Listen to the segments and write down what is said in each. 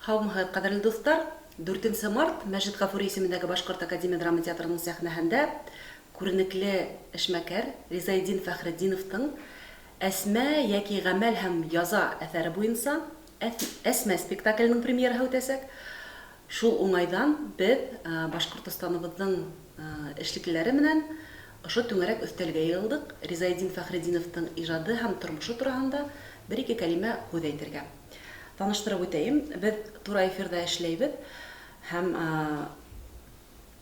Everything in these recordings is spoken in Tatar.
Һаумыһығыҙ, ҡәҙерле дуҫтар! 4 март Мәжит Ғафури исемендәге Башҡорт академия драма театрының сәхнәһендә күренекле эшмәкәр Ризаэддин Фәхретдиновтың «Әсмә йәки ғәмәл һәм яза» әҫәре буйынса «Әсмә» спектакленең премьераһы үтәсәк. Шул уңайҙан беҙ Башҡортостаныбыҙҙың эшлеклеләре менән ошо түңәрәк өҫтәлгә йыйылдык. Ризаэддин Фәхретдиновтың ижады һәм тормошо тураһында бер-ике кәлимә һүҙ әйтергә. Таныштырып үтәйем, беҙ тура эфирҙа эшләйбеҙ һәм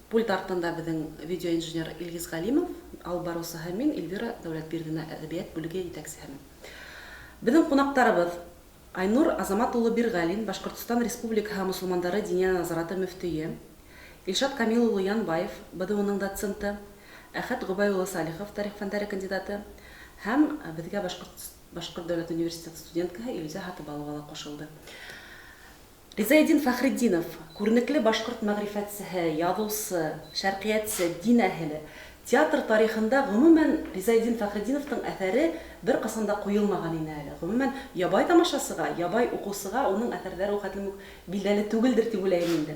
пульт артында беҙҙең видеоинженер Илгиз Ғәлимов, алып барыусыһы мин, Эльвира Дәүләтбирҙина, әҙәбиәт бүлеге етәксеһе. Беҙҙең ҡунаҡтарыбыҙ Айнур Азамат улы Бирғәлин, Башҡортостан Республикаһы мосолмандары диния назараты мөфтөйө, Илшат Камил улы Янбаев, БДУ-ның доценты, Әхәт Ғөбәй улы Салихов, тарих фәндәре кандидаты һәм беҙгә Башҡорт дәүләт университеты студенткаһы Илүзә Һатыбалова ла ҡушылды. Ризаэддин Фәхретдинов, күренекле башҡорт мәғрифәтсеһе, яҙыусы, шәрҡиәтсе, дин әһеле. Театр тарихында ғөмүмән Ризаэддин Фәхретдиновтың әҫәре бер ҡасан да ҡуйылмаған ине әле. Ғөмүмән ябай тамашасыға, ябай уҡыусыға уның әҫәрҙәре ул хәтлем үк билдәле түгелдер тип уйлайым инде.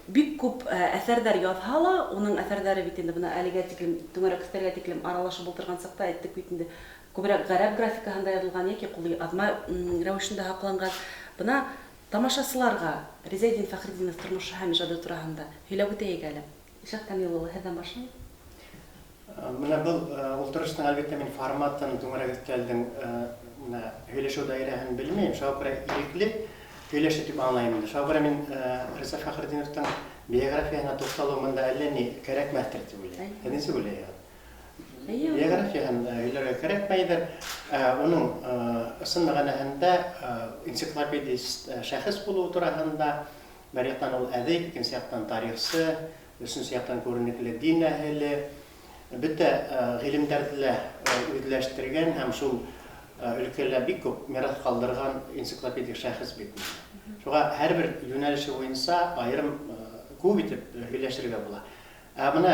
Бик күп әҫәрҙәр яҙһа ла, уның әҫәрҙәре бит инде бына әлегә тиклем, түңәрәк өҫтәлгә тиклем аралашып ултырған саҡта әйттек бит инде, күберәк ғәрәп графикаһында яҙылған йәки ҡулъ аҙма рәүешендә һаҡланған. Бына тамашасыларға Ризаэддин Фәхретдинов тормошо һәм ижады тураһында һөйләп үтәйек әле. Илшат Камил улы, һеҙҙән башлайыҡ. Менә был ултырыштың әлбиттә мин форматын түңәрәк өҫтәлдең һөйләшеү даирәһен белмәйем. Шуға күрә ирекле һөйләшә тип аңлайым. Шуға күрә мин Риза Фәхретдиновтың биографияһына туҡталыуымда әллә ни кәрәкмәҫтер тип уйлайым. Һеҙ нисек уйлайһығыҙ? Биографияһын һөйләргә кәрәкмәйҙер. Уның ысын мәғәнәһендә энциклопедист шәхес булыуы тураһында бер яҡтан ул әҙип, икенсе яҡтан тарихсы, өсөнсө яҡтан күренекле дин әһеле, бөтә ғилемдәрҙе лә үҙләштергән һәм шул өлкәлә бик күп мираҫ ҡалдырған энциклопедик шәхес бит. Шуға һәр бер йүнәлеше буйынса айырым күп итеп һөйләшергә була. Бына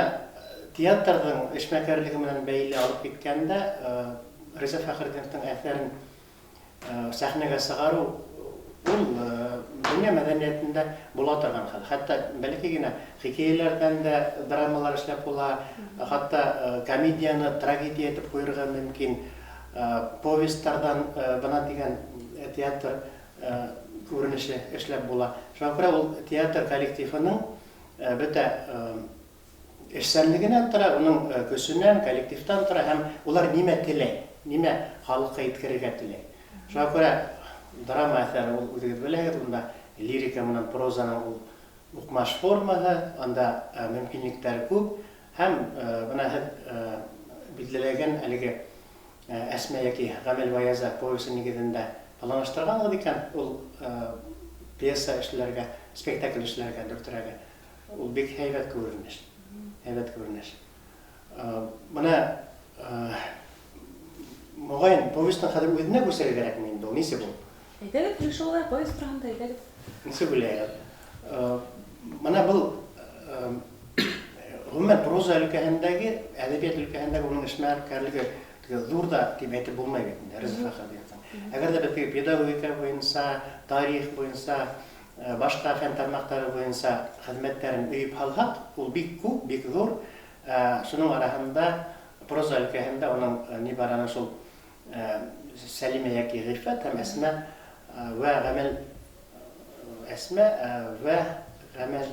театрҙың эшмәкәрлеге менән бәйле алып киткәндә Риза Фәхретдиновтың әҫәрен сәхнәгә сығарыу ул донъя мәҙәниәтендә була торған хәл. Хатта бәләкәй генә хикәйәләрҙән дә драмалар эшләп була, хатта комедияны трагедия итеп ҡуйырға мөмкин. Повестарҙан бына дигән театр күренеше эшләп була. Шуға күрә ул театр коллективының бөтә эшсәнлегенән тора, уның көсөнән, коллективтан тора һәм улар нимә теләй, нимә халыҡҡа еткерергә теләй. Шуға күрә драма әҫәре ул үҙегеҙ беләһегеҙ, унда лирика менән прозаның ул уҡмаш формаһы, анда мөмкинлектәр күп һәм бына һеҙ билдәләгән әлеге Әсмә йәки ғәмәл вә яза повесі нигеҙендә планлаштырғанығыҙ икән, ул пьеса эшләргә, спектакль эшләргә, докторәгә. Ул бик һәйбәт күренеш. Һәйбәт күренеш. Бына моғайын повестың хәҙер үҙенә күсергә кәрәкме инде ул? Нисек ул? Әйҙәгеҙ, килешеүләр, повест тураһында әйҙәгеҙ. Нисек уйлайһығыҙ? Бына был ғөмүмән проза өлкәһендәге, әҙәбиәт өлкәһендәге уның эшмәкәрлеге ҙур да тип әйтеп булмай бит инде Риза Фәхретдиновтың. Әгәр дә беҙ педагогика буйынса, тарих буйынса, башҡа фән тармаҡтары буйынса хеҙмәттәрен өйөп һалһаҡ, ул бик күп, бик ҙур. Шуның араһында проза өлкәһендә уның ни бар ана шул Сәлимә йәки Ғиффәт һәм Әсмә вә ғәмәл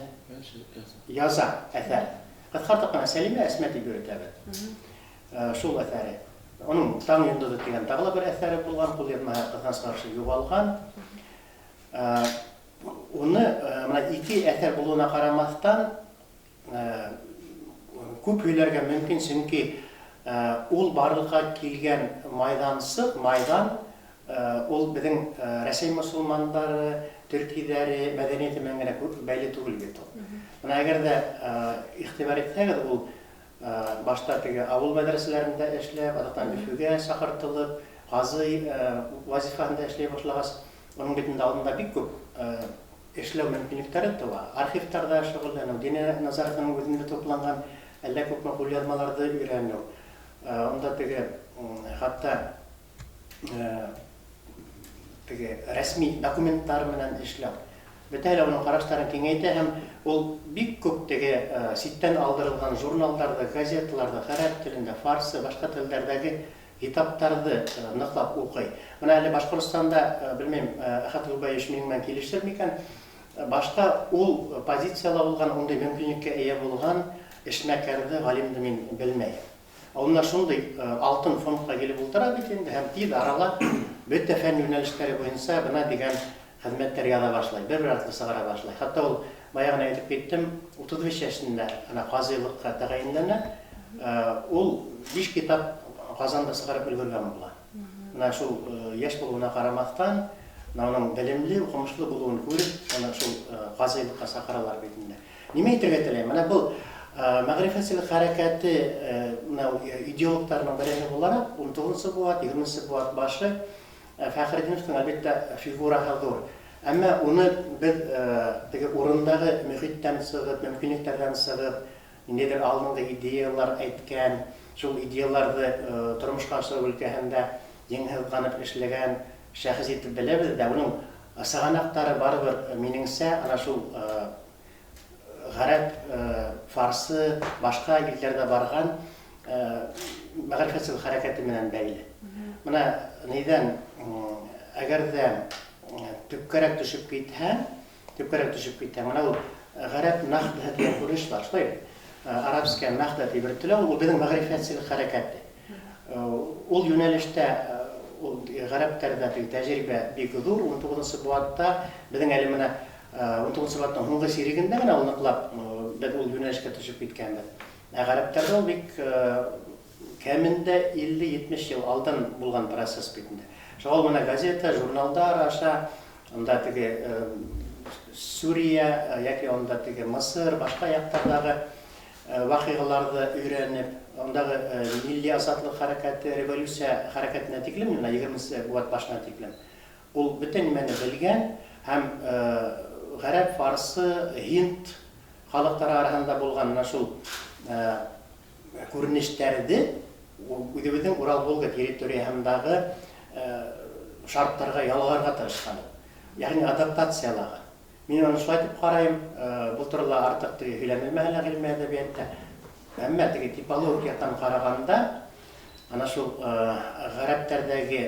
яза әҫәр. Ҡыҫҡартып ҡына Сәлимә, Әсмә тип йөрөтәбеҙ. Шул әҫәре. Оның «Таң йондоҙо» тигән тағы ла бер әҫәре булған, ҡул яҙмаһы ҡыҙғаныс ҡаршы юғалған. Уны ике әҫәр булыуына ҡарамаҫтан күп һөйләргә мөмкин, сөнки ул барлыҡҡа килгән майҙансыҡ, майҙан, ул беҙҙең Рәсәй мосолмандары, төркиҙәре, мәҙәниәте менән генә бәйле түгел бит ул. Әгәр ҙә иғтибар итһәгеҙ, ул башта теге ауыл мәдрәсәләрендә эшләп, аҙаҡтан Өфөгә саҡыртылып, ҡазый вазифаһында эшләй башлағас, уның битендә алдында бик күп эшләү мөмкинлектәре туа. Архивтарҙа шөғөлләнеү, дине назаратының үҙендә тупланған әллә күпме ҡулъяҙмаларҙы өйрәнеү. Унда теге хатта рәсми документтар менән эшләү. Бөтәле уның караштарын киңәйтә һәм ул бик күп ситтән алдырылган журналларда, газеталарда, гарәп телендә, фарсы, башка телләрдәге китаптарды ныклап укый. Менә әле Башкортстанда, белмим, Әхәт Улбаевич минең белән килешер микән, башка ул позицияле булган, ундай мөмкинлеккә ия булган эшмәкәрде, галимде мин белмәйм. Onlar шундый алтын фондка килеп ултыра бит инде һәм тиз арала бөтә фән юнәлешләре буенча бына дигән хезмәттәр яза башлай, бер артлы сыгыра башлай. Хәтта ул баягына әйтеп киттем, 35 яшендә ана казыйлыкка тәгаенләнә. Ул 5 китап Казанда сыгарып өлгергән була. Менә шул яшь булуына карамастан, аның белемле, укымышлы булуын күреп, аны шул казыйлыкка сакыралар бит инде. Нимә әйтергә теләйм? Менә бу мәгърифәтчелек хәрәкәте идеологларның берәүе буларак 19 буат, 20 буат башы Фәхретдиновның әлбәттә фигураһы зур. Әмма уны без теге урындагы мөхиттән сыгып, мөмкинлекләрдән сыгып, ниндидер алдынгы идеялар әйткән, шул идеяларны тормышка ашыру өлкәһендә еңһезләнеп эшләгән шәхес итеп беләбез дә, уның сыганактары барыбер минеңсә ана шул гарәп, фарсы, башка илләрдә барган мәгърифәтчелек хәрәкәте менән бәйле. Менә нидән әгәр дә төпкәрәк төшеп китһә, менә ул гарәп нахда дигән күреш бар, шулай. Арабская нахда дип бертелә, ул безнең мәгърифәтчелек хәрәкәте. Ул юнәлештә ул гарәптәрдә тәҗрибә бик зур, 19 буатта безнең әле менә 19 буаттан һуңгы сирегендә генә ул ныклап без ул юнәлешкә төшеп киткәнбез. Гарәптәрдә ул бик кәмендә 50-70 ел алдан булган процесс бит инде. Шул менә газета, журналдар аша, анда теге Сүрия яки анда теге Мысыр, башка яктардагы вакыйгаларды өйрәнеп, андагы милли азатлык хәрәкәте, революция хәрәкәтенә тиклем, менә 20 буат башына тиклем. Ул бөтен нимәне белгән һәм гарәп, фарсы, һинд халыклары арасында булган шул күренештәрне үзебезнең Урал-Волга территориясындагы шарттарга ялгарга тырышкан. Ягъни адаптациялagан. Мин аны шулай дип карайм, бу турыда артык һөйләнелмәгән гыйлем әдәбиятта. Әмма теге типологиятан караганда, ана шул гарәптәрдәге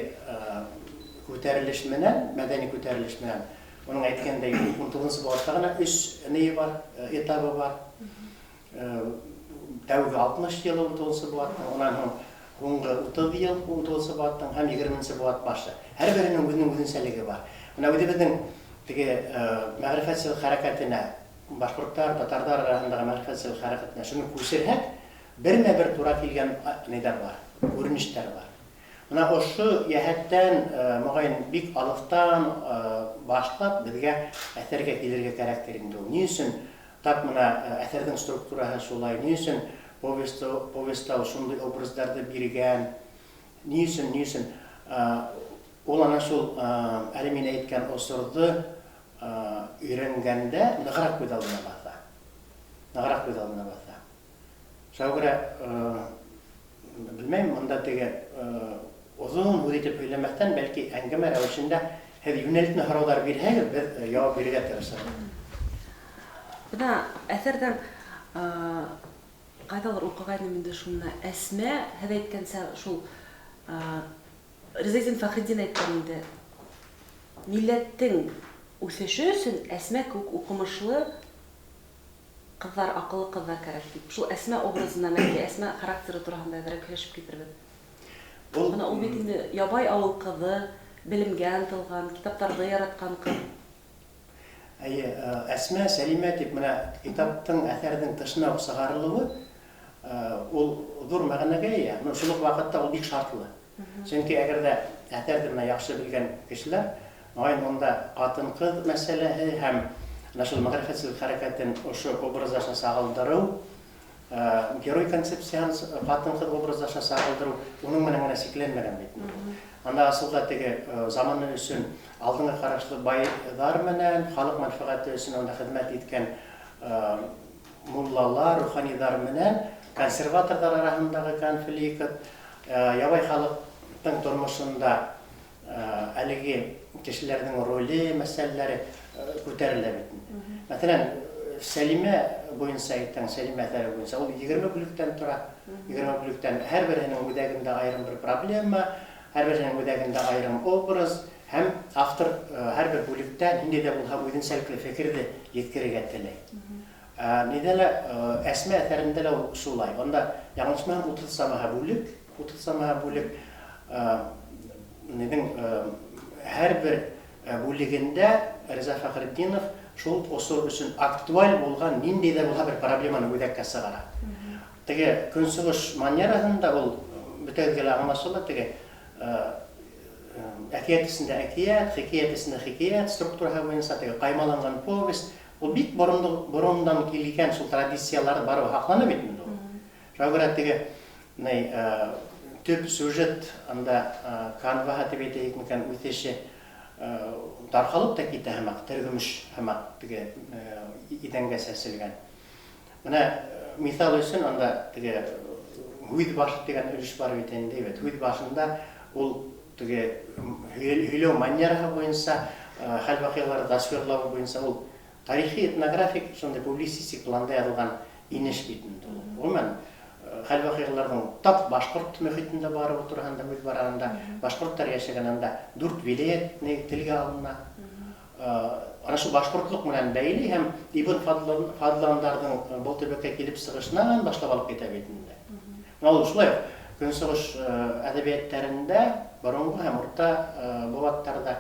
күтәрелеш менән, мәдәни күтәрелеш менән, уның әйткәндәй 19 буатта гына 3 ние бар, этабы бар. Тәүге 60 ел 19 буатта, онан һуңгы 30 ел 19 буаттан һәм 20 буат башы. Һәр беренең үзенең үзенчәлеге бар. Менә үзебезнең теге мәгърифәтчелек хәрәкәтенә, башкортлар, татарлар арасындагы мәгърифәтчелек хәрәкәтенә шуны күрсәтсәк, бермә-бер туры килгән нидәр бар, күренештәр бар. Менә ошо яһәттән мөгаен бик алыфтан башлап безгә әсәргә килергә кирәктер инде ул. Ни өчен тап менә әсәрнең структураһы шулай, ни өчен повестта шундый образларда биргән, ни өчен ул ана шул әле мин әйткән осырды өйрәнгәндә ныграк күз алдына баса. Шуңа күрә белмәйм, монда теге озын үз итеп һөйләмәктән, бәлки әңгәмә рәвешендә һәр юнәлешне һораулар бирһәгез, без җавап бирергә тырышабыз. Бuna әсәрдән кайдалар укыгайным инде шуны. Әсмә һәр әйткәнсә шул Ризаэддин Фәхретдин әйткән инде. Милләттең үсеше өчен Әсмә күк укымышлы кызлар, акыллы кызлар кирәк дип. Шул Әсмә образына, мәгълүм Әсмә характеры турында әзрәк һөйләшеп китербез. Бuna ул бит инде ябай авыл кызы, белемгән, тылган, китапларда яраткан кыз. Әсмә Сәлимә дип менә китаптың әсәрнең тышына сыгарылуы ул зур мәгънәгә ия. Шул ук вакытта ул бик шартлы. Чөнки әгәр дә әсәрне яхшы белгән кешеләр, мөгаен монда катын-кыз мәсьәләһе һәм шул мәгърифәтчелек хәрәкәтен ошо образ аша сагылдыру, герой концепциясын катын-кыз образ аша сагылдыру, уның менән генә сикләнмәгән бит. Анда асылда теге заманы өчен алдыңгы карашлы байлар менән халык мәнфәгате өчен анда хезмәт иткән муллалар, руханийлар менән консерваторлар арасындагы конфликт, ябай халыктың тормышында әлеге кешеләрнең роле, мәсьәләләре күтәрелә бит. Мәсәлән, Сәлимә буенча әйткән, Сәлимә әсәре буенча ул 20 бүлектән тора. 20 бүлектән һәрберенең үзәгендә аерым бер проблема, һәрберенең үзәгендә аерым образ һәм автор һәрбер бүлектә нинди дә булса үзенчәлекле фикерне yetkерергә теләй. Нидәле Әсмә әсәрендә лә шулай. Анда яңшман 30 самаһа бүлек нидән һәрбер бүлегендә Риза Фәхретдинов шул осор өчен актуаль булган нинди дә булса бер проблеманы үзәккә сыгара. Теге көнсыгыш манерасында ул бөтенләй аңлашыла, теге әкиятисендә әкият, хикаятисендә хикаят, структураһы буенча теге каймаланган повесть, ул бик борындан килгән шул традициялар бар хакланып бит инде ул. Шуңа теге төп сюжет анда канваһа дип әйтәйек микән үтеше тарқалып та китә һәмәк, тергемеш һәмәк теге идәнгә сәселгән. Менә мисал өчен анда теге Хуид баш дигән өлеш бар бит инде, Хуид башында ул теге һөйләү манерасы буенча, хәл-вакыйгалар тасвирлау буенча ул тарихи этнографик, шундый публицистик планда язылган инеш бит инде ул. Гомумән хәл-вакыйгаларның тап башкорт мөхитендә барып утырганда, Хуид барганда, башкортлар яшәгән анда 4 вилаят телгә алына. Ана шул башкортлык белән бәйле һәм Ибн Фадландардың бу төбәккә килеп сыгышынан башлап алып китә бит инде. Ул шулай көнсыгыш әдәбияттарында борынгы һәм урта бабаттарда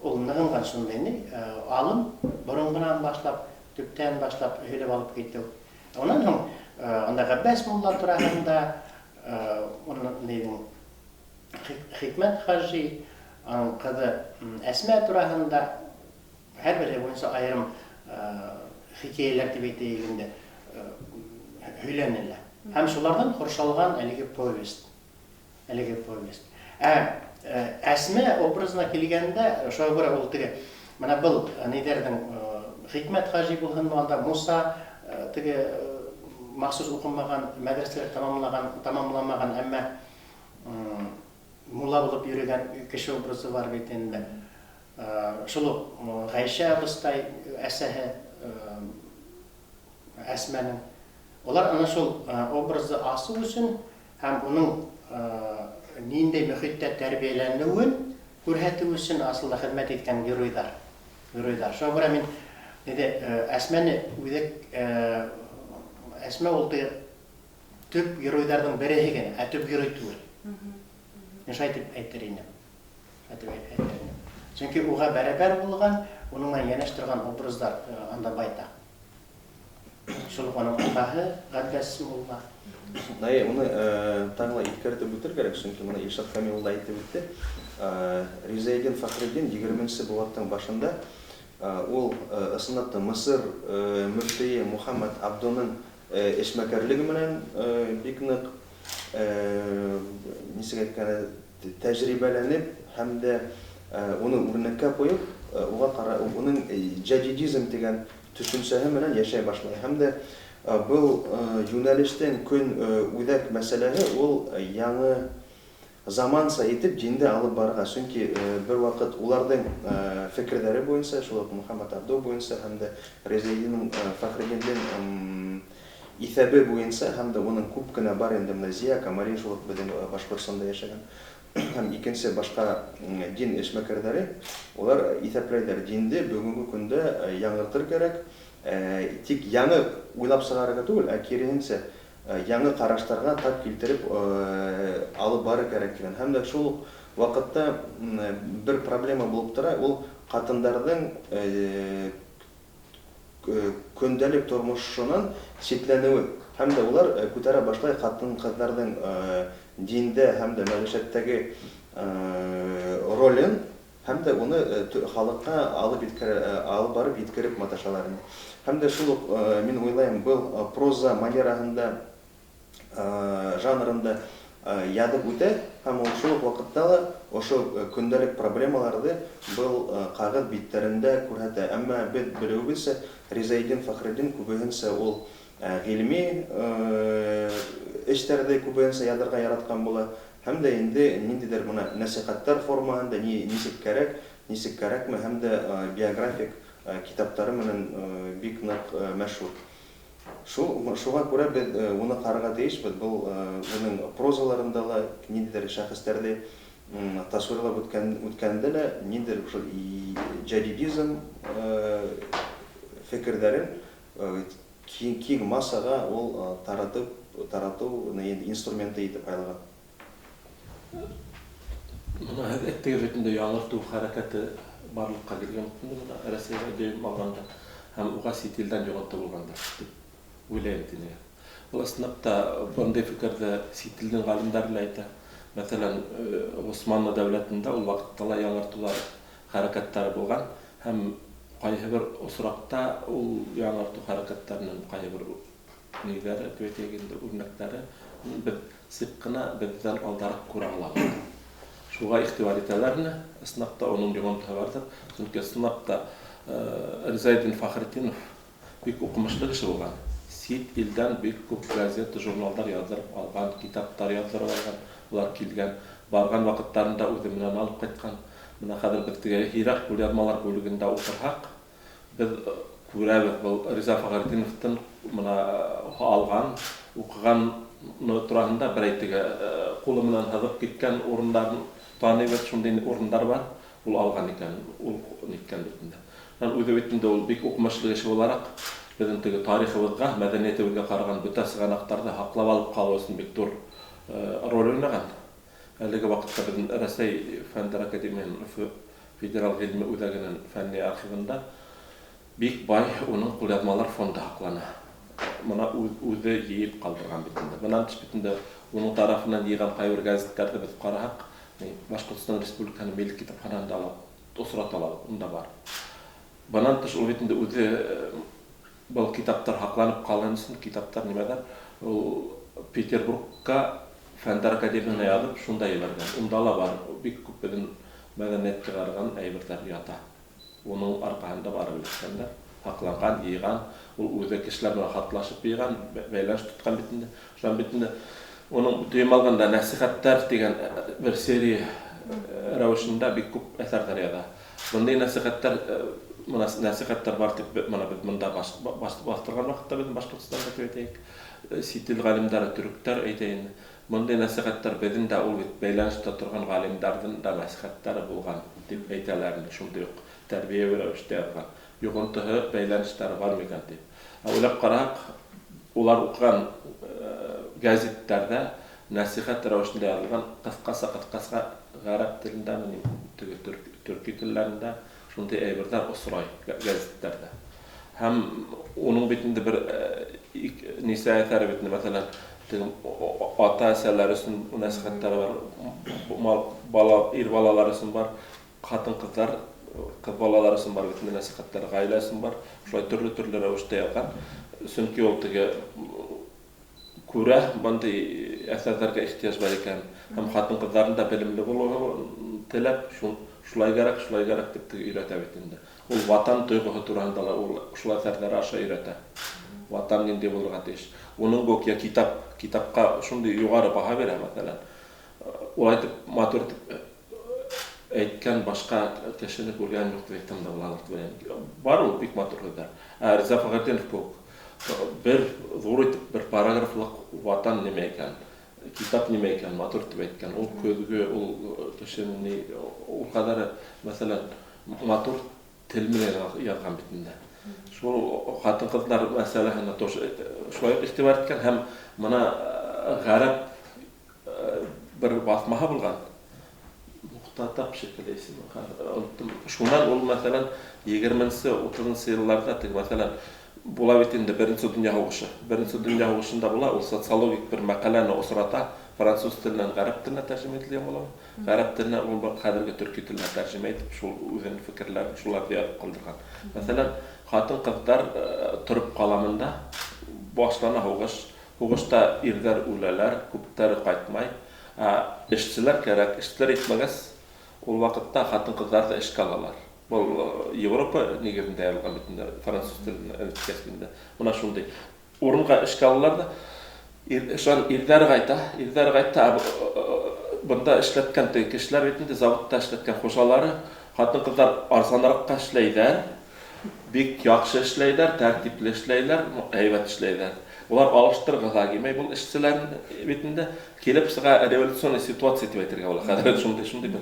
ул ныгынган шундый алым борынгыдан башлап, төптән башлап һөйләп алып китә. Онан соң анда Габбас мулла турасында, Хикмәт хаҗи, кызы Әсмә турасында һәрбере буенча аерым хикәяләр дип әйтәйек инде һөйләнәләр. Һәм шулардан куршалган әлеге повесть. Әсмә образына килгәндә, шуңа күрә ул теге менә был нидәрдән Хикмәт хаҗи булган анда Муса теге махсус укымаган, мәдрәсәләр тамамламаган, әмма мулла булып йөргән кеше образы бар бит инде. Шул Гайша абыстай әсәһе Әсмәнең. Олар ана шул образы асу өчен һәм уның ниндәй мөхиттә тәрбияләнүен күрһәтү өчен асылда хезмәт иткән геройдар. Шуңа күрә мин Әсмәне үзәк Әсмә ул төп геройдарның береһе генә, төп герой түгел. Мин шайтып әйтер идем. Чөнки уга бәрабәр булган, уның белән янәштырган образдар анда байтак. Шул аның атаһы Габбас мулла. Уны таңла иткәртеп үтер керек, чөнки моны Илшат Камил да әйтеп үтте. Ризаэддин Фәхретдин 20-нче булаттың башында ул ысынлап Мысыр мөфтие Мухаммад Абдуның эшмәкәрлеге менән бик нык тәҗрибәләнеп һәм дә уны үрнәккә куеп, уның җадидизм дигән төшенчәһе менән яшәй башлый. Һәм дә был юнәлештән көн үзәк мәсьәләһе ул яңа заманса итеп диндә алып барырга. Чөнки бер вакыт уларның фикерләре буенча, шул Мухаммад Абду буенча һәм дә Ризаэддин Фәхретдин исәбе буенча һәм дә уның күп кенә бар инде Зия Камали шул безнең Башкортстанда яшәгән. Һәм икенче башка дин эшмәкәрләре, улар исәпләйләр динде бүгенге көндә яңартыр кирәк. Тик яңа уйлап чыгарырга түгел, ә киресенчә яңа караштарга тап килтереп алып барыр кирәк дигән. Һәм дә шул вакытта бер проблема булып тора, ул катындардың көндәлек тормышынан читләнүе. Һәм дә улар күтәрә башлай хатын-кызларның диндә һәм дә мәгълүматтагы ролен һәм дә уны халыкка алып барып җиткереп маташалар. Һәм дә шул мин уйлайм, был проза манерасында жанрында ядып үтә һәм ул шул вакытта да ошо көндәлек проблемаларды был кагыт битләрендә күрһәтә. Әмма бит белүебезчә Ризаэддин Фәхретдин күбенчә ул гыйльми эшләрдә күбенчә язарга яраткан була. Һәм дә инде ниндидер моны насихаттар формасында ничек кирәк, нисек кәрәкме һәм дә биографик китаплары менән бик нык мәшһүр. Шуңа күрә без уны карарга тиешбез. Бу уның прозаларында ла ниндидер шәхестәрне тасвирлап үткәндә лә ниндидер шул җадидизм фикерләрен киң массага ул тарату инструменты итеп айлаган. Мына әттеге ретінде яңырту хәрәкәте барлыкка килгән мында Россиягә дөйм алганда һәм уга сит илдән югалтып булгандар дип уйлыйм дине. Ул исәптә бундай фикердә сит илдән галимдар әйтә. Мәсәлән, Османлы дәүләтендә ул вакытта ла яңыртулар хәрәкәтләре булган һәм кайһы бер осракта ул яңырту хәрәкәтләренең кайһы бер нигәре көтегендә үрнәкләре без сип кына бездән алдарак күрә алабыз. Шуга ихтибар итәләрне, исәптә оның ремонты бардыр. Чөнки исәптә Ризаэддин Фахретдинов бик укымышлы кеше булган. Сит илдән бик күп газета, журналдар яздырып алган, китаплар яздырып алган, улар килгән, барган вакытларында үзе менән алып кайткан. Менә хәзер без тигә Ирак бүләрмалар бүлегендә утырһак, без күрәбез бу Риза Фахретдиновтан менә алган, укыган турында бер әйтегә кулы менән хәзер киткән урыннарын таныйбыз, шундый урыннар бар, ул алган икән, ул никкән битендә. Һәм үзе битендә ул бик укымышлы кеше буларак безнең теге тарихыбызга, мәдәниятебезгә караган бөтә сыганактарда хаклап алып калу өчен бик зур роль уйнаган. Әлеге вакытта безнең Россия Фәннәр академиясының федераль гыйльме үзәгенең фәнни архивында бик бай уның кулъязмалар фонды хаклана. Моны үзе йыйып калдырган битендә. Моннан тыш битендә уның тарафыннан йыйган кайбер газетләрдә без карасак, Башкортстан Республиканың милли китапханасында осраталар, унда бар. Моннан тыш ул битендә үзе был китаптар хакланып калган өчен китаптар нимәдә? Ул Петербургка Фәннәр академиясына язып, шунда ебәргән. Унда ла бар бик күп безнең мәдәнияткә караган әйберләр ята. Уның аркасында бар үлчәндә хакланган, йыйган, ул үзе кешеләр белән хатлашып йыйган, бәйләш тоткан битендә. Шуның битендә уның дөйм алганда Нәсихәттәр дигән бер серия рәвешендә бик күп әсәрләр яза. Бундай Нәсихәттәр, моны Нәсихәттәр бар дип, моны без монда бастырган вакытта безнең Башкортстанда әйтәйек. Сит ил галимдары, төректәр әйтәйин. Мондай Нәсихәттәр безнең дә ул бәйләштә торган галимдарның да Нәсихәттәре булган дип әйтәләр. Шундый ук тәрбия рәвештә язган. Югынтыгы бәйләнештәре бар микән дип. Уйлап карак, улар укыган газеттәрдә Нәсихәт рәвешендә язылган кыскасы гарәп телендә, төрки телләрендә шундый әйберләр осрай газеттәрдә. Һәм уның битендә бер Ниса әсәре битендә, мәсәлән, ата әсәрләр өчен Нәсихәттәре бар, бала, ир балалар өчен бар, хатын-кызлар, кыз балалар өчен бар битендә Нәсихәттәр, гаилә өчен бар. Шулай төрле рәвештә язган. Чөнки ул теге күрә бундай әсәрләргә ихтияҗ бар икән. Һәм хатын-кызларның да белемле булуын теләп, шулай кирәк дип өйрәтә бит инде. Ул ватан тойгыһы турында ул шулай әсәрләр аша өйрәтә. Ватан нинди булырга тиеш. Уның бу китапка шундый югары баһа бирә, мәсәлән. Ул айтып, матур дип әйткән башка кешене күргән юк дип әйтәм дә булалар. Бар ул бик матур һүзләр. Риза Фахретдинов күп бер зур итеп бер параграфлык ватан нимә икән, китап нимә икән, матур дип әйткән. Ул көзгө, ул кешенең ул кадәр, мәсәлән, матур тел белән язган битендә. Шул хатын-кызлар мәсьәләһенә тоже шулай игътибар иткән һәм моны гарәп бер басмаһы булган. Мухтатап шикелле исеме. Шуннан ул мәсәлән 20-нче, 30-нчы елларда, мәсәлән, була бит инде Беренче дөнья сугышы. Беренче дөнья сугышында була, ул социологик бер мәкаләне осрата, француз теленнән гарәп теленә тәрҗемә ителгән була. Гарәп теленә ул хәзерге төрки теленә тәрҗемә итеп, шул үзенең фикерләрен шулар дип калдырган. Мәсәлән, хатын-кызлар торып каламында башлана сугыш. Сугышта ирләр үләләр, күптәре кайтмай. Эшчеләр кирәк, эшләр итмәгәс, ул вакытта хатын-кызлар да эшкә алалар. Бұл Европа негізінде язылған бетінде, француз тілінің әдебиетінде. Мына шундай орынға ішке алалар да, ирләр қайта, бұнда эшләткән кешеләр бетінде, заводта эшләткән хожалары Хатын-кызлар арзанракка эшләйләр, бик яхшы эшләйләр, тәртипле эшләйләр, әйбәт эшләйләр. Улар алыштырырга килмәй бул эшчеләр битендә килеп сыга революционный ситуация дип әйтергә була. Хәзер шундый бер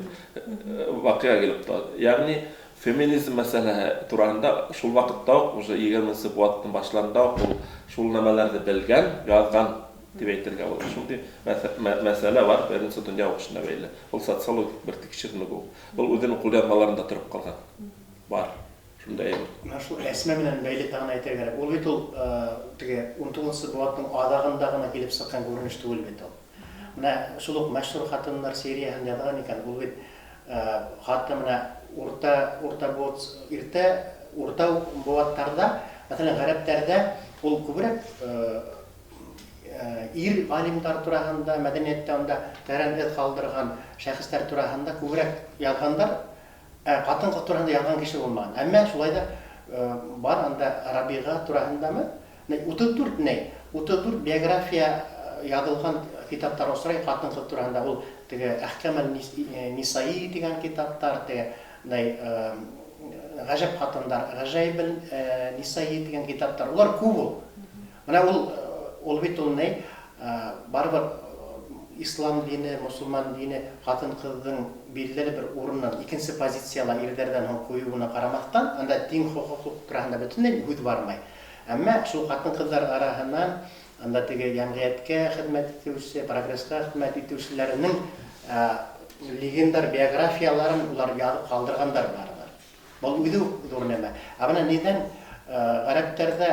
вакыйга килеп тора. Ягъни феминизм мәсьәләсе турында шул вакытта ук уже 20-нче буаттан башларында ул шул нәмәләрне белгән, язган дип әйтергә була. Шундый мәсьәлә бар, беренче дөнья угышына бәйле. Ул социологик бер тикшеренү бу. Ул үзенең кулъязмаларында торып калган. Бар. Шундай бер. Менә шул әсмә белән бәйле тагын әйтергә кирәк. Ул бит ул теге 19-нчы буаттың адагында гына килеп сыккан күренеш түгел бит ул. Менә шул ук мәшһүр хатыннар серияһын язган икән. Ул бит хатта менә урта буаттарда, мәсәлән, гарәпләрдә ул күбрәк ир алимдар турасында, мәдәниятта анда тәрән эз калдырган шәхесләр турасында күбрәк язгандар. Хатын-кыз турасында язган кеше булмаган. Әмма шулай да бар анда Рабига турасындамы? 34 биография язылган китаптар осрай хатын-кыз турасында. Ул теге Әхкәмәл Нисаи дигән китаптар, теге Гаҗәп хатындар, Гаҗәйбел Нисаи дигән китаптар. Улар күп ул. Менә ул бит ул барыбер ислам дине, мусулман дине хатын-кыздың билгеле бер урыннан икенче позициялар ирдәрдән куюына карамастан, анда тең хукук турында бөтенләй үз бармай. Әмма шул хатын-кызлар арасыннан анда теге җәмгыятькә хезмәт итүче, прогресска хезмәт итүчеләрнең легендар биографияларын улар язып калдыргандар барлар. Бу үзе зур нәмә. Абына нидән гарәпләрдә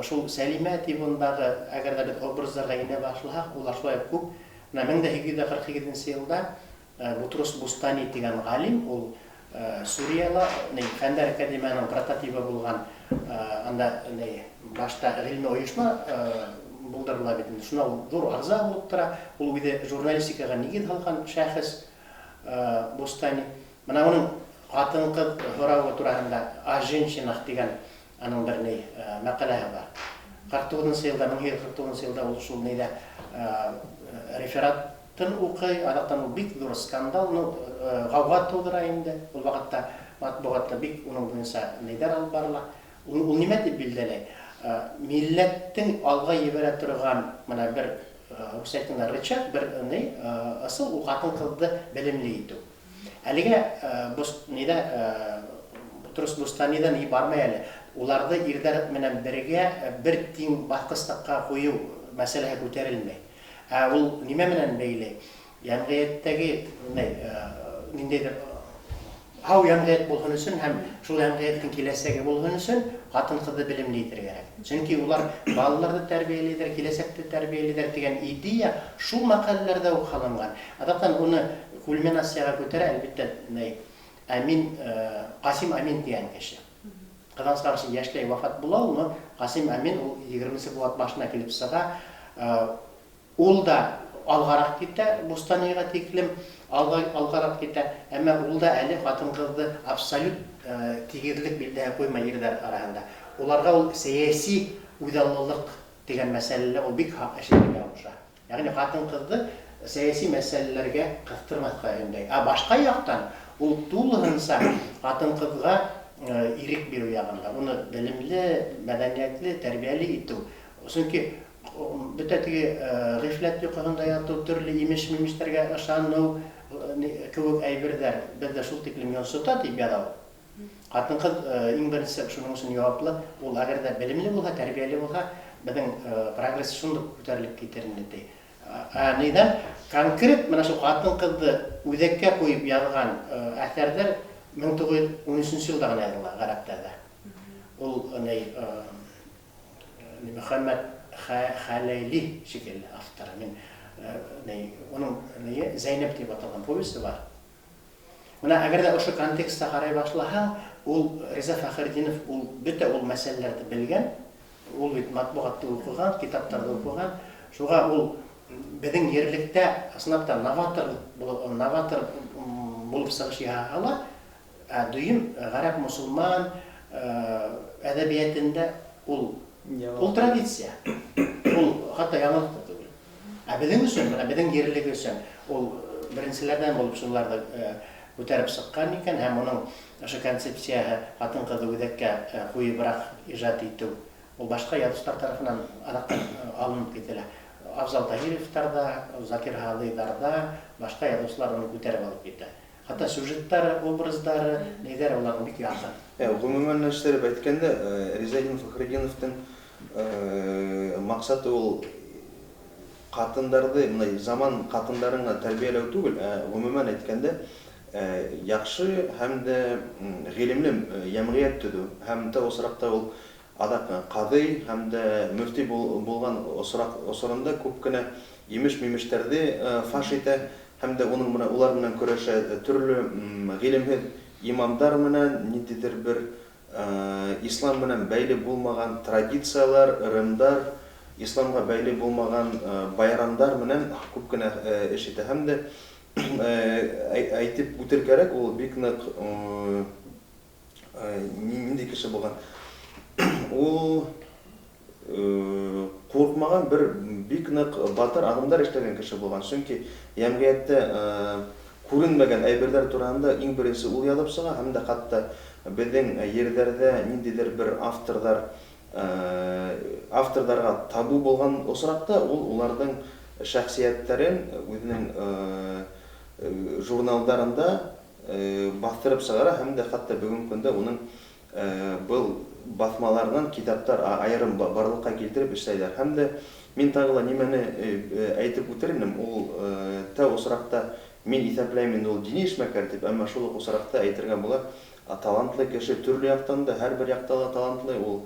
шул Сәлимә тибындагы әгәр дә образларга инә башласак, улар шулай күп. 1947 елда Бутрус Бустани дигән галим, ул Сурияла Фәннәр академияның прототипы булган, анда башта гыйльми оешма булдырыла бит. Шуна зур агза булып тора. Ул үзе журналистикага нигез алган шәхес Бустани. Менә уның хатын-кыз һорауы турында «О женщинах» дигән аның бер мәкаләһе бар. 49 елда, 1949 елда ул шул нидә рефератын укый, анаттан ул бик зур скандал, гауга тудыра инде. Ул вакытта матбугатта бик уның буенча нидәр алып барыла. Ул нимә дип билдәләй? Милләттең алга ебәрә торган менә бер рөхсәтенә рычаг, бер асыл ул хатын-кызды белемле итү. Әлегә Бутрус Бустанидан бармай әле. Уларды ирдәр менән бергә бер тиң баскычтакка кую мәсьәләһе күтәрелмәй. Ул нимә менән бәйле? Җәмгыятьтәге ниндидер һау җәмгыять булган өчен һәм шул җәмгыятьнең киләсәге булган өчен хатын-кызды белемле итәргә кирәк. Чөнки улар балаларны тәрбияләйдер, киләсәкте тәрбияләйдер дигән идея шул мәкаләләрдә үк халынган. Адактан уны кульминациягә күтәрә әлбәттә Касим Амин дигән кеше. Казанскаршы яшьләй вафат була, ул Касим Амин ул 20-нче буат башына килеп сыга. Ул да алгарак китә, Бустанига тиклем алгарак китә. Әмма ул да әле хатын-кызды абсолют тигезлек билдәһе куймай ирдәр арасында. Уларга ул сәяси үҙаллылык дигән мәсьәләләр ул бик хак эшләргә уша. Ягъни хатын-кызды сәяси мәсьәләләргә кыстырмаска өндәй. Башка яктан ул тулыгынса хатын-кызга ирек бирү ягында. Уны белемле, мәдәниятле, тәрбияле итү. Чөнки бөтә теге гыйфләт юкыгында яту, төрле имеш-мимештәргә ышану кебек әйберләр бездә шул тиклем яnsıта дип яза. Хатын-кыз иң беренче шуның өчен яwaплы, ул әгәр дә белемле булса, тәрбияле булса, безнең прогресс шундый күтәрелеп китер инде. Нидән конкрет менә шул хатын-кызды үзәккә куеп язган әсәрләр 1913 елда гына языла гарәпләрдә. Ул Мөхәммәд Халайли шикелле автор. Уның Зәйнәп дип аталган повесте бар. Менә әгәр дә ошо контекстта карай башлаһаң, ул Риза Фәхретдинов ул бөтә ул мәсьәләләрне белгән, ул бит матбугатта укыган, китаптарда укыган. Шуңа ул безнең ерлектә снапта новатор булып сыгыш яһа ала. Дүйім ғарап мусулман әдәбиятында ул традиция. Ул хатта яңалык та түгел. Безнең өчен, безнең ерлек өчен ул беренчеләрдән булып шуларда күтәреп сыккан икән һәм уның ошо концепцияһы хатын-кызы үҙәккә куйыбыраҡ ижад итеү ул башка язучылар тарафынан аҙаҡтан алынып кителә. Абзал Таһировтарда, Закир Һалыйҙарда башка язучылар уны күтәреп алып китә. Хатта сюжеттары, образдары, нәйҙәре уларҙың бик яҡын. Ғөмүмәнләштереп әйткәндә, Ризаэддин Фәхретдиновтың маҡсаты ул ҡатындарҙы, заман ҡатындарына тәрбиәләү түгел, ғөмүмән әйткәндә, яҡшы һәм дә ғилемле йәмғиәт төҙөү. Һәм дә осраҡта ул аҙаҡ ҡаҙый һәм дә мөфти булған осоронда күп кенә имеш-мимештәрҙе фаш итә. Һәм дә улар менән көрәшә төрлө ғилемһеҙ имамдар менән, ниндәйҙер бер ислам менән бәйле булмаған традициялар, ырымдар, исламға бәйле булмаған байрамдар менән күп кенә эш итә. Һәм дә әйтеп үтер кәрәк, ул бик ныҡ ниндәй кеше булған. Ул ҡурҡмаған бер бик ныҡ батыр аҙымдар эшләгән кеше булған. Сөнки йәмғиәттә күренмәгән әйберҙәр тураһында иң беренсе ул яҙып сыға, һәм дә хатта беҙҙең ерҙәрҙә ниндәйҙер бер авторҙарға табу булған осраҡта ул уларҙың шәхсиәттәрен үҙенең журналдарында баҫтырып сығара, һәм дә хатта бөгөнгө көндә уның был баҫмаларынан китаптар айырым барлыҡҡа килтереп эшләйҙәр. Һәм дә мин тағы ла нимәне әйтеп үтер инем, ул тәү осраҡта мин иҫәпләйем ул дини эшмәкәр дип, әммә шул уҡ осраҡта әйтергә була, талантлы кеше төрлө яҡтан да, һәр бер яҡта ла талантлы, ул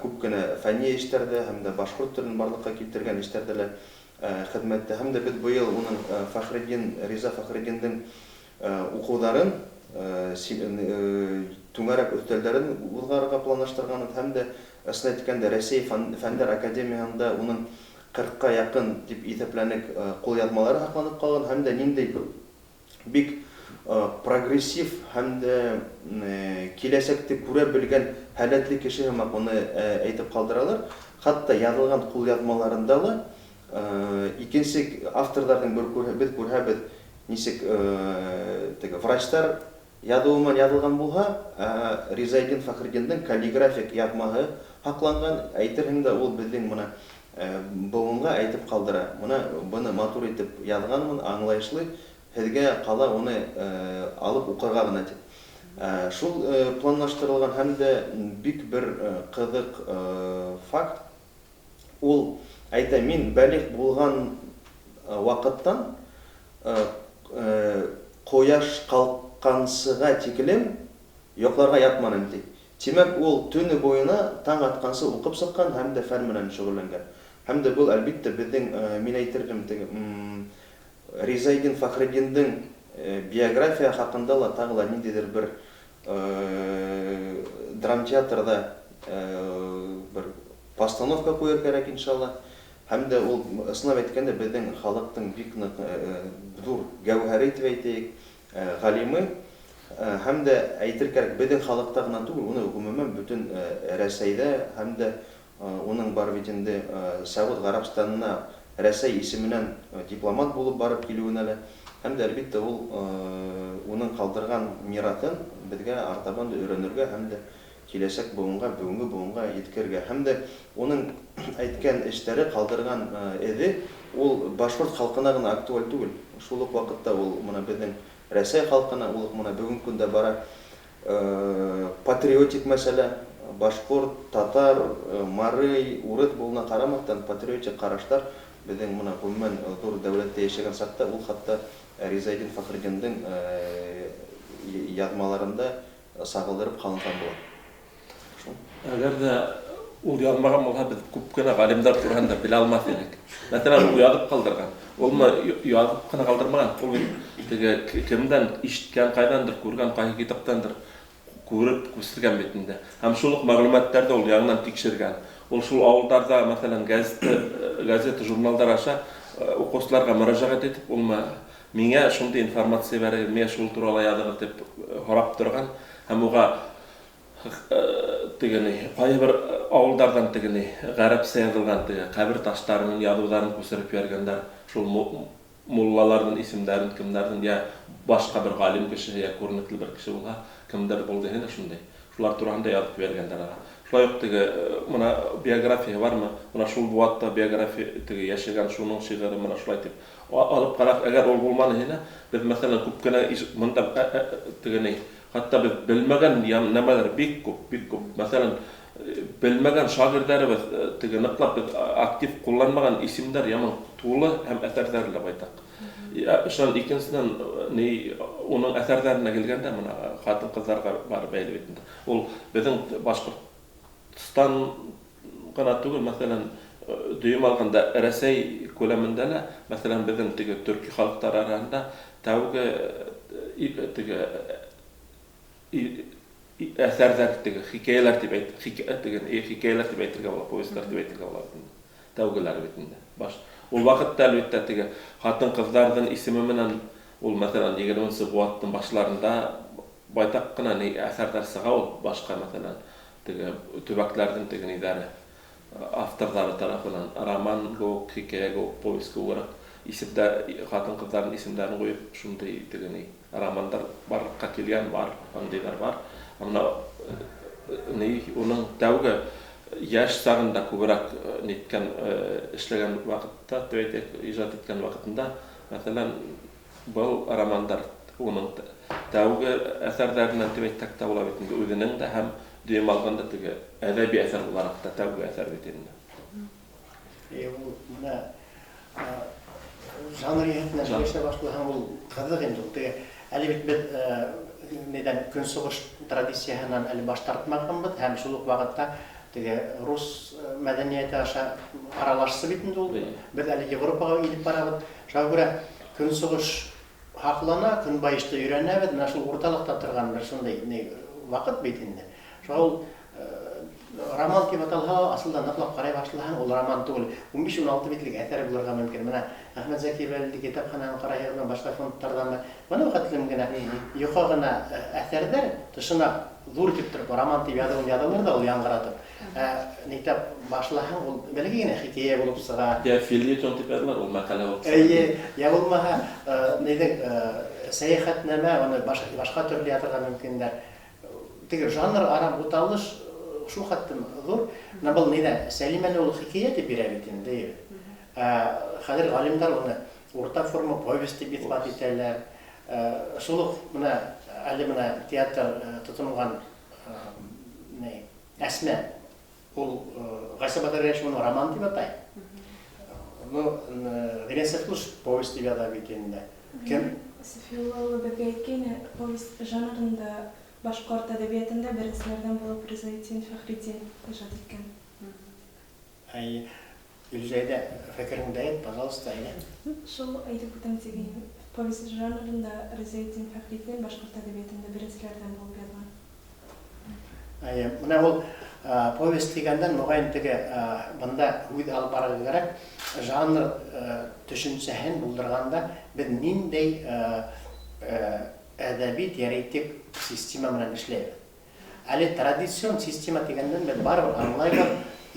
күп кенә фәнни эштәрҙә һәм дә башҡорт телен барлыҡҡа килтергән эштәрҙә лә хеҙмәттә. Һәм дә беҙ быйыл уның Риза Фәхретдиндең уҡыуҙарын, түңәрәк өҫтәлдәрен уҙғарырға планлаштырғанбыҙ. Һәм дә ысын әйткәндә Рәсәй Фәндәр академияһында уның 40-ҡа яҡын дип иҫәпләнек ҡулъяҙмалары һаҡланып ҡалған. Һәм дә ниндәй бик прогрессив һәм дә киләсәкте күрә белгән һәләтле кеше һымаҡ уны әйтеп ҡалдыралар. Хатта яҙылған ҡулъяҙмаларында ла икенсе авторҙарҙың беҙ күрһәбеҙ, нисек врачтар яҙыуынан яҙылған булһа, Ризаэддин Фәхретдиндең каллиграфик яҙмаһы һаҡланған. Әйтерһең дә ул беҙҙең бына быуынға әйтеп ҡалдыра. Быны матур итеп яҙғанмын, аңлайышлы, һеҙгә ҡала уны алып уҡырға ғына тип. Шул планлаштырылған. Һәм дә бик бер ҡыҙыҡ факт. Ул әйтә, мин бәлиғ булған ваҡыттан ҡояш ҡалҡҡансыға тиклем йоҡларға ятманым ти. Тимәк, ул төнө буйына таң атҡансы уҡып сыҡҡан һәм дә фән менән шөғөлләнгән. Һәм дә был, әлбиттә, беҙҙең, мин әйтергем, Ризаэддин Фәхретдиндең биография хаҡында ла тағы ла ниндәйҙер бер драмтеатрҙа бер постановка ҡуйыр кәрәк, иншалла. Һәм дә ул, ысынлап әйткәндә, беҙҙең халыҡтың бик ныҡ ҙур гәүһәре итеп әйтәйек, ғалимы. Һәм дә әйтер кәрәк, беҙҙең халыҡта ғына түгел, уны ғөмүмән бөтөн Рәсәйҙә, һәм дә уның бар бит инде Сауд Ғарабстанына Рәсәй исеменән дипломат булып барып килеүенә лә, һәм дә әлбиттә ул уның ҡалдырған миратын беҙгә артабан да өйрәнергә һәм дә киләсәк быуынға, бөгөнгө быуынға еткергә. Һәм дә уның әйткән эштәре, ҡалдырған эҙе, ул башҡорт халҡына ғына актуаль түгел. Шул уҡ ваҡытта ул беҙҙең Рәсәй халҡына, ул бөгөнгө көндә бара патриотик мәсьәлә, башҡорт, татар, марый, урыҫ булуына ҡарамаҫтан патриотик ҡараштар беҙҙең ғөмүмән ҙур дәүләттә йәшәгән саҡта ул хатта Ризаэддин Фәхретдиндең яҙмаларында сағылдырып ҡалынған була. Әгәр дә ул яҙмаған булһа, беҙ күп кенә ғалимдар тураһында белә алмаҫ инек. Мәҫәлән, ул яҙып ҡалдырған. Ул яҙып ҡына ҡалдырмаған. Ул кемдән ишеткән, ҡайҙандыр күргән, ҡайһы китаптандыр күреп, күсергән бит инде. Һәм шул уҡ мәғлүмәттәрҙе ул яңынан тикшергән. Ул шул ауылдарҙа, мәҫәлән, газета, журналдар аша уҡыусыларға мөрәжәғәт итеп, ул миңә шундай информация бәрегеҙ, миңә шул турала яҙығыҙ тип һорап торған. Һәм уға ҡайһы бер ауылдарҙан ғәрәпсә яҙылған ҡәбер таштарының яҙыуҙарын күсереп йөргәндәр. Шул муллаларның исемдәрен, кемнәрнең я башка бер галим кеше, я күренекле бер кеше булга, кемдер булды һәм шундый. Шулар турында язып бергәннәр. Шулай ук теге моны биография бармы? Моны шул буатта биография теге яшәгән шуның шигыры моны шулай дип алып карап, әгәр ул булманы һәм без мәсәлән күп кенә монда теге ни, хәтта без белмәгән нәмәләр бик күп. Мәсәлән, белмәгән шагыйрьләребез теге ныклап актив кулланмаган исемнәр яман тулы һәм әсәрләр дә байтак. Шуннан икенчедән ни уның әсәрләренә килгәндә моны хатын-кызларга бар бәйле бит инде. Ул безнең Башкортстан гына түгел, мәсәлән, дөйем алганда Рәсәй күләмендә лә, мәсәлән, безнең теге төрки халыклары арасында тәүге теге әсәрләр теге хикәяләр дип әйтергә була, повестлар дип әйтергә була. Тәүгеләр бит инде. Ул вакытта әлбәттә теге хатын-кызларның исеме менән ул мәсәлән 20нче буаттың башларында байтак кына әсәрләр сыга, ул башка мәсәлән теге төбәкләрдән теге нидәре авторлары тарафынан роман гок, хикәя гок, повесть гок исемдә хатын-кызларның исемнәрен куеп шундый теге ни романдар барлыкка килгән бар, андыйлар бар. Аны уның тәүге яшь сагында күбрәк ниткән эшләгән вакытта, иҗат иткән вакытында, мәсәлән, был романдар уның тәүге әсәрләреннән дип әйтсәк тә була бит инде, үзенең дә һәм дөйем алганда теге әдәби әсәр буларак та тәүге әсәр бит инде. Менә жанр ятына эшләп башлаган ул кызык инде. Теге әле бит без нидән көнсыгыш традицияһеннән әле баш тартмаганбыз һәм шул ук вакытта теге рус мәдәнияте аша аралашсы бит инде ул. Без әле Европага илеп барабыз. Шуңа күрә көнсыгыш хаклана, көнбайышты өйрәнәбез. Менә шул урталыкта торган бер шундый вакыт бит инде. Шуңа ул роман дип аталһа, асылда ныклап карай башлаһаң, ул роман түгел. 15-16 битлек әсәр булырга мөмкин. Менә Әхмәт Зәки Вәлиди китапхананы карайһың, башка фондтардан да. Моны хәтлем генә юка гына әсәрдәр тышына зур дип торып роман дип язылыр да ул яңгыратып. Нитап башлаһаң, ул бәлки генә хикәя булып сыга. Я филиетон дип әйтәләр, ул мәкалә булса. Я булмаһа, нидән сәяхәтнамә, аны башка төрле язырга мөмкиндер. Теге жанр арам уталыш шул хәттем зур. Менә бу нидә Сәлимәне ул хикәя дип бирә бит инде. Хәзер галимдар уны урта форма повесть дип исбат итәләр. Шул ук менә әле менә театр тотынган Әсмә ул Гайса Батырбек уны роман дип атай. Ну, Ренессанс повесть дип яза бит инде. Кем? София Бәгәйкене повесть жанрында башкорт әдәбиятында беренчеләрдән булып Ризаэддин Фәхреддин иҗат иткән. Илҗәйдә фикереңдә әйт, пожалуйста, әйдә. Шул әйтеп үтәм дигән повесть жанрында Ризаэддин Фәхреддин башкорт әдәбиятында беренчеләрдән булып язган. Менә ул повесть дигәндән мөгаен теге монда үз алып барырга кирәк. Жанр төшенчәһен булдырганда без ниндәй әдәби теоретик система белән эшләйбез. Әле традицион система дигәндән без барыбер аңлайбыз.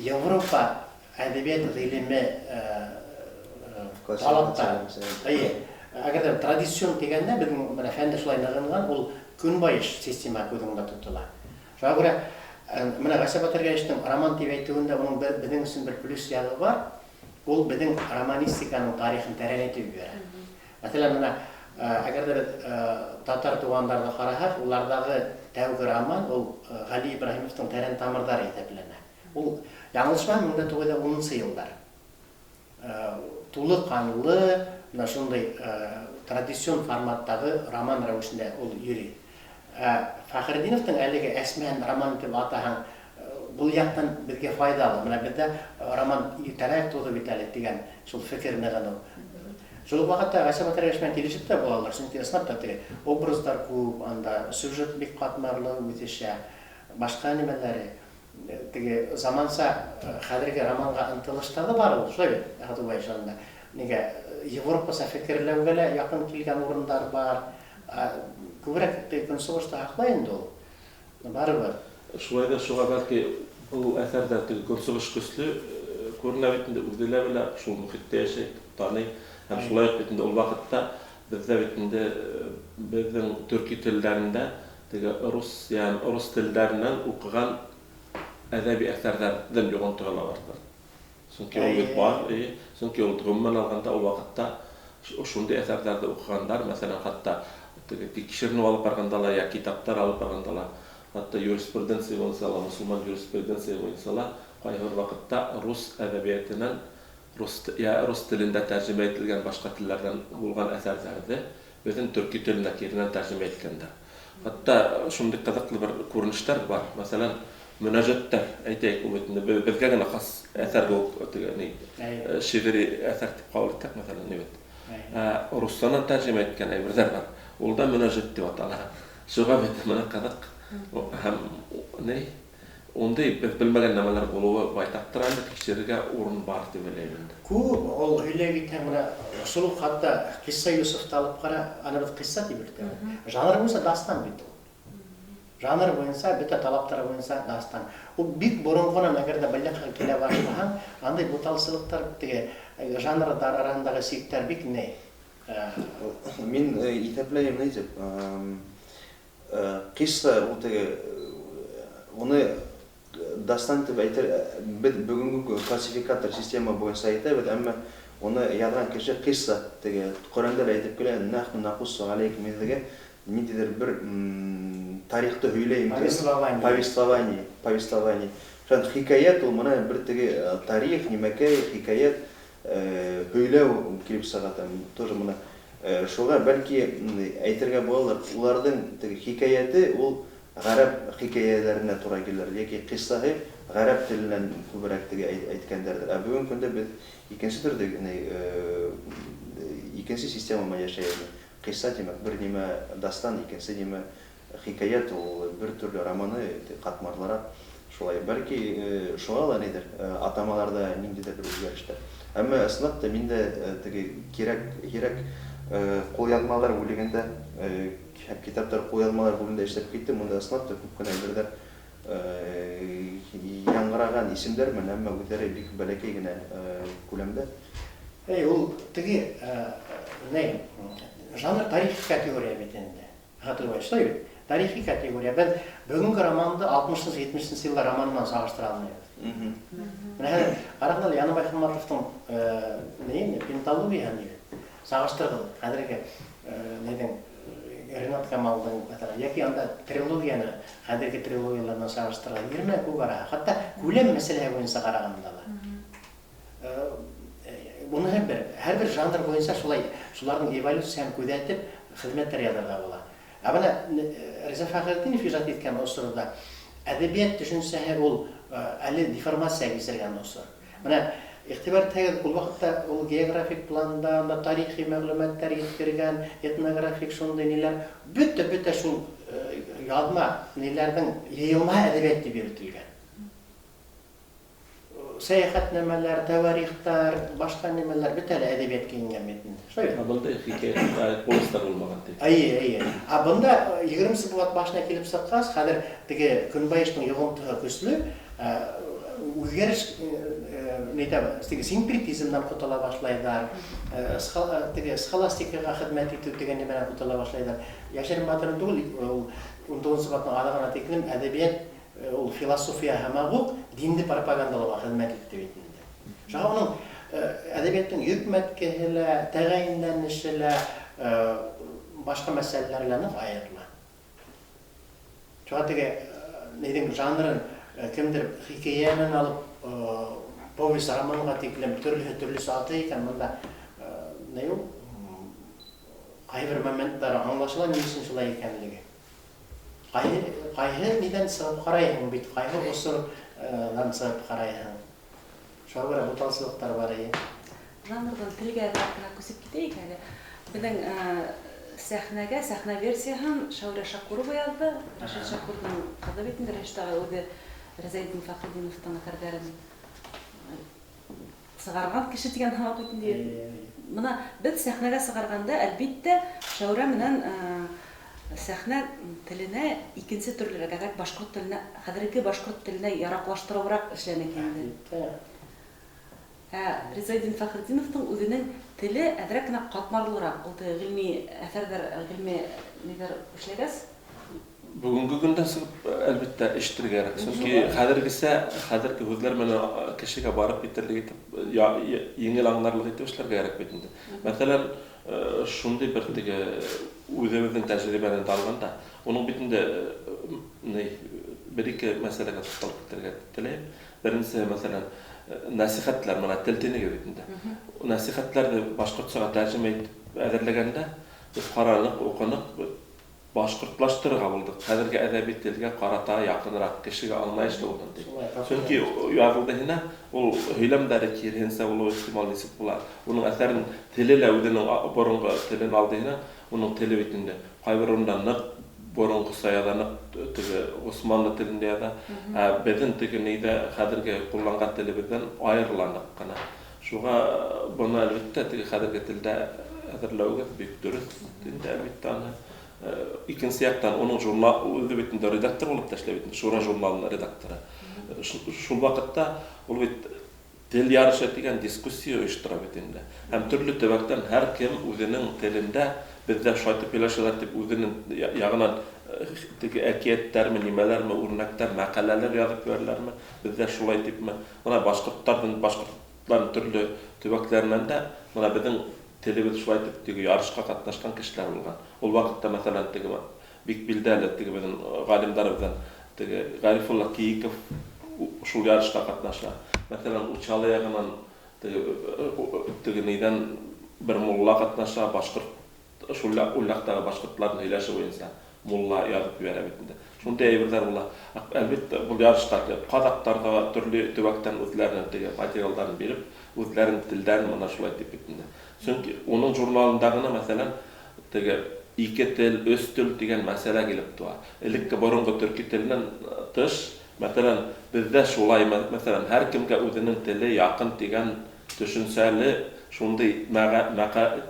Европа әдәбият гыйлеме талаптары. Әгәр традицион дигәндә безнең менә фәндә шулай ныгынган, ул көнбайыш система күзендә тотыла. Шуңа күрә менә Гайса Батырбековның роман дип әйтүендә уның безнең өчен бер плюс ягы бар. Ул безнең романистиканың тарихын тәрәнәйтеп бирә. Мәсәлән, менә әгәр дә татар туганнарга карасак, улардагы тәүге роман ул Гали Ибраһимовның Тәрән тамырлары исәпләнә. Ул яңлышмам 1910 еллар. Тулы канлы, менә шундый традицион форматтагы роман рәвешендә ул йөри. Фәхреддиновның әлеге Әсмән роман дип атаһаң, бул яктан безгә файдалы. Менә бездә роман иртәрәк туды бит әле дигән шул фикерне генә. Шул вакытта Гайса Батырбековның килешеп тә булалар. Чөнки исматта теге образдар күп, анда сюжет бик катмарлы үтешә. Башка нәмәләре теге заманса хәзерге романга ынтылыштагы бар ул, шулай бит. Хатубай шунда. Нигә Европа фикерләүгә якын килгән урындар бар. Күбрәк көнсыгышта хаклы инде ул. Барыбер. Шулай да шуга бәлки бу әсәрдә теге көнсыгыш көчле күренә бит инде үҙелә белә шул мөхиттә яшәй, таный һәм шулай ук бит инде ул вакытта бездә бит инде безнең төрки телләрендә теге рус телләреннән укыган әдәби әсәрләрдән йогынтыгыла башлар. Чөнки ул бит бар, чөнки ул гомумән алганда ул вакытта шундый әсәрләрдә укыгандар, мәсәлән, хатта тикшеренү алып барганда ла, я китаптар алып барганда ла, хатта юриспруденция булса, мусулман юриспруденция булса, кайбер вакытта рус әдәбиятыннан рус телендә тәрҗемә ителгән башка телләрдән булган әсәрләрне безнең төрки теленә киренән тәрҗемә иткәннәр. Хатта шундый кызыклы бер күренештәр бар. Мәсәлән, мөнәҗәттәр, әйтәйек, ул бит безгә генә хас әсәр булып, шигъри әсәр дип кабул иттек, мәсәлән, рустаннан тәрҗемә иткән әйберләр бар. Ул да мөнәҗәт дип атала. Шуңа бит моны кызык. Һәм ондай белмәгән нәмәләр булуы байтактыр әле, тикшерергә урын бар дип уйлыйм. Күп ул һөйләгән менә шул хатта Кисса Юсуфты алып кара, аны бит кисса дип йөртә. Жанр буенча дастан бит ул. Жанр буенча бөтә талаптар буенча дастан. Ул бик борынгыны әгәр дә бәләккә килә башлаһаң, андай буталсылыктар теге жанрдар арасындагы сиктәр бик не. Мин итәпләйем нәйтеп, кисса ул теге уны дастан дип әйтер, бүгенге классификатор система буенча әйтәбез, әмма уны язган кеше кисса теге Коранда әйтеп килә, нахну нақуссу алейкум дигән ниндидер бер тарихты һөйләйм, повествование. Шул хикаят ул моны бер теге тарих, нимәкәй, хикаят һөйләү килеп сагатам. Тоже моны шуга бәлки әйтергә булалар, уларның теге хикаяты ул гарәп хикаяләренә туры килер, яки киссаһы гарәп теленнән күбрәк теге әйткәндәрдер. Бүген көндә без икенче төрдә икенче система яшәйбез. Кисса димәк бер нимә дастан, икенче нимә хикаят, ул бер төрле романы катмарлара. Шулай бәлки шуга ла нидер атамаларда ниндидер бер үзгәрештер. Әмма ысынлап та миндә теге кирәк кулъязмалар бүлегендә китаптар кулъязмалар бүлегендә эшләп киттем. Монда ысынлап та күп кенә әйберләр яңгыраган исемләр менә, әмма үзләре бик бәләкәй генә күләмдә. Ул теге жанр тарихи категория бит инде. Хәтерләйсезме бит? Тарихи категория. Без бүгенге романды 60-70 еллар романынан сагыштыра алмыйбыз. Менә караганда Яныбай Химматовтың пенталогия сагыштырды. Хәзерге Ренат Камалдың яки анда трилогияны, хәзерге трилогияларны сагыштыра 20 күгара. Хәтта күләм мәсьәлә буенча караганда да. Буны һәр бер жанр буенча шуларның эволюциясын күзәтеп хезмәттәр язарга була. Абына Риза Фәхретдинов иҗат иткән осырда әдәбият төшенсәһе ул әле деформация кисергән осыр. Менә игътибар итәгез, ул вакытта ул географик планда, тарихи мәгълүматлар йиткергән, этнографик шундый ниләр, бөтә шул язма ниләрнең йыелма әдәбият дип йөртелгән. Сәяхәт нәмәләр, тарихтар, башка нәмәләр бөтә әдәбият киенгән бит. Бunda хикаят повестьлар булмаган ди. Ай. Бunda 20 сыбат башына килеп сыккас, хәзер теге Көнбайыштың йогынтыгы көчле, үзгәреш теге синкретизмнан котыла башлайлар, теге схоластикага хезмәт итү дигән нәмәләр котыла башлайлар. Яшәр матурын түгел, 19 сыбатның алагына тиклем әдәбият, ул философия һәм хукук динди пропагандалауга хезмәт итте бит инде. Шуның әдәбияттың йөкмәткеһелә, тәгаенләнешелә, башка мәсьәләләргә аерыла. Шуңа теге нидән жанрын кемдер хикаянын алып, повесть романга тиклем төрле саты икән, монда кайбер моментлар аңлашыла нисен шулай икәнлеге. Кайһы нидән сыгып карайһың бит, кайһы осырдан сыгып карайһың. Шуңа буталсылыктар бар иде. Жанрдан телгә генә күсеп китәйек әле. Безнең сәхнәгә, сәхнә версияһын Шәүрә Шакурова язды. Рәшит Шакурның кызы бит инде Рәшит Ризаэддин Фәхретдиновтың әсәрләрен сыгарган кеше дигән хак инде. Моны без сәхнәгә сыгарганда, әлбәттә, Шәүрә менән сәхнә теленә икенче төрлерәк, башкорт теленә, хәзерге башкорт теленә яраклаштырыбрак эшләнә инде. Ризаэддин Фәхретдиновтың үзенең теле әзрәк кенә катмарлырак. Ул гыйльми әсәрдәр, гыйльми нидер эшләгәс, Бүгінгі күнден сығып әлбетте іштір керек. Чөнки хәзерге һүзләр менән кешегә барып китерлек итеп, еңел аңларлык итеп эшләргә кирәк бит инде. Мәсәлән, шундый бер теге үзебезнең тәҗрибәдән алганда, уның бит инде бер-ике мәсьәләгә тукталып китәргә теләйм. Беренче, мәсәлән, насихатлар менә тел тинеге бит инде. Насихатларны башкортчага тәрҗемә итеп әзерләгәндә, без каранык, укынык, башкортлаштырырга булдык. Хәзерге әдәби телгә карата якынрак, кешегә аңлаешлы булган ди. Чөнки язылды һина, ул һөйләмдәре киренсә ул ихтимал нисеп була. Уның әсәрен теле лә үзенең борынгы телен алды һина, уның теле бит инде кайбер урында нык борынгы саяда теге Османлы телендә да, безнең теге нидә хәзерге кулланган телебездән аерыланып кына. Шуңа буны әлбәттә теге хәзерге телдә әзерләүгә бик дөрес инде әлбәттә. Икенче яктан уның журнал үзе бит инде редактор булып эшләп бит, Шура журналының редакторы. Шул вакытта ул бит тел ярышы дигән дискуссия оештыра бит инде. Һәм төрле төбәктән һәр кем үзенең телендә бездә шайтып сөйләшәләр дип үзенең ягыннан теге әкияттәрме, нимәләрме, үрнәктәр, мәкаләләр язып бирәләрме, бездә шулай дипме. Менә башкортларның төрле төбәкләреннән дә менә безнең телебез шулай дип теге ярышка катнашкан кешеләр булган. Ул вакытта мәсәлән теге бик билдәле теге безнең галимдарыбыздан теге Гарифулла Кииков шул ярышка катнаша. Мәсәлән, Учалы ягыннан теге нидән бер мулла катнаша, башкорт шул уллактагы башкортларның һөйләше буенча мулла язып бирә бит инде. Шундай әйберләр була. Әлбәттә, бу ярышка казактар да төрле төбәктән үзләренең теге материалларын биреп, үзләренең телдән моны шулай дип бит инде. Чөнки уның журналындагына мәсәлән теге ике тел, өч тел дигән мәсьәлә килеп туа. Элекке борынгы төрки теленнән тыш, мәсәлән, бездә шулай, мәсәлән, һәр кемгә үзенең теле якын дигән төшенчәле шундый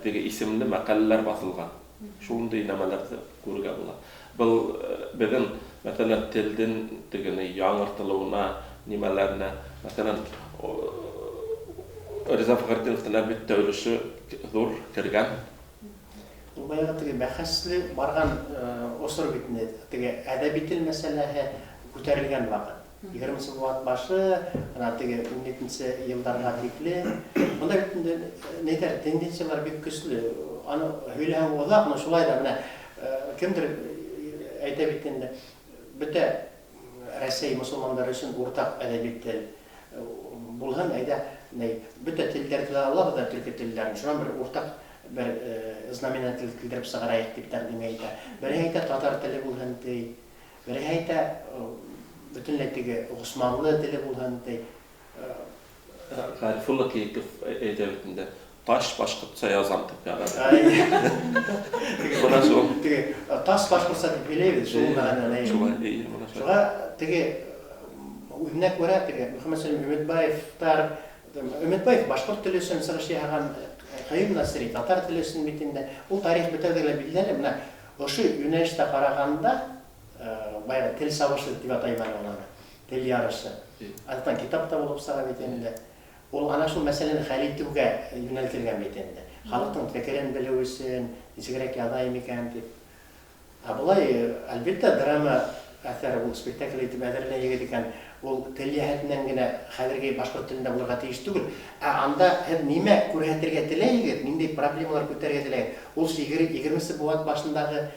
теге исемле мәкаләләр басылган. Шундый нәмәләрне күрергә була. Бу безнең мәсәлән телдән тегене яңартылуына, нимәләрне, мәсәлән, Риза Фәхретдиновтың әлбәттә өлеше зур кергән. Ул баягы теге бәхәсле барган осыр бит инде. Теге әдәби тел мәсьәләһе күтәрелгән вакыт. 20 год башы, ана теге 17нче елларга тикле. Монда бит инде нидер тенденциялар бик көчле. Аны һөйләгән узак, аны шулай да менә кемдер әйтә бит инде. Бөтә Россия мусулманнары өчен уртак әдәби тел булган, әйдә бөтә телләрне алабыз да төрки телләрен. Шуннан бер уртак бер знаменатель килтереп сыгарайык дип тәкъдим итә. Бер әйтә татар теле булган ди, бер әйтә бөтенләй теге Османлы теле булган ди. Гарифулла Кииков әйтә бит инде, таш башкортча язам дип язган. Менә шул. Теге таш башкортча дип беләбез, шул мәгънәне. Шуңа теге үзенә күрә теге Мөхәммәд Үмәтбаевтар Үмәтбаев башкорт теле өчен сыгыш яһаган Каюм Насыри татар теле өчен бит инде. Ул тарих бетәдәгә билгеле. Менә ошо юнәлештә караганда баягы тел сабышы дип атайлар аны. Тел ярышы. Аттан китапта булып сыга бит инде. Ул ана шул мәсьәләне хәл итүгә юнәлтелгән бит инде. Халыктың фикерен белү өчен, ничегрәк яза икән дип. Булай әлбәттә драма әсәре ул спектакль итеп әзерләнә икән. Ул тел яһәтеннән генә хәзерге башкорт телендә булырга тиеш түгел. Анда һәм нимә күрһәтергә теләйгез, нинди проблемалар күтәрергә теләйгез. Ул 20 быуат башындагы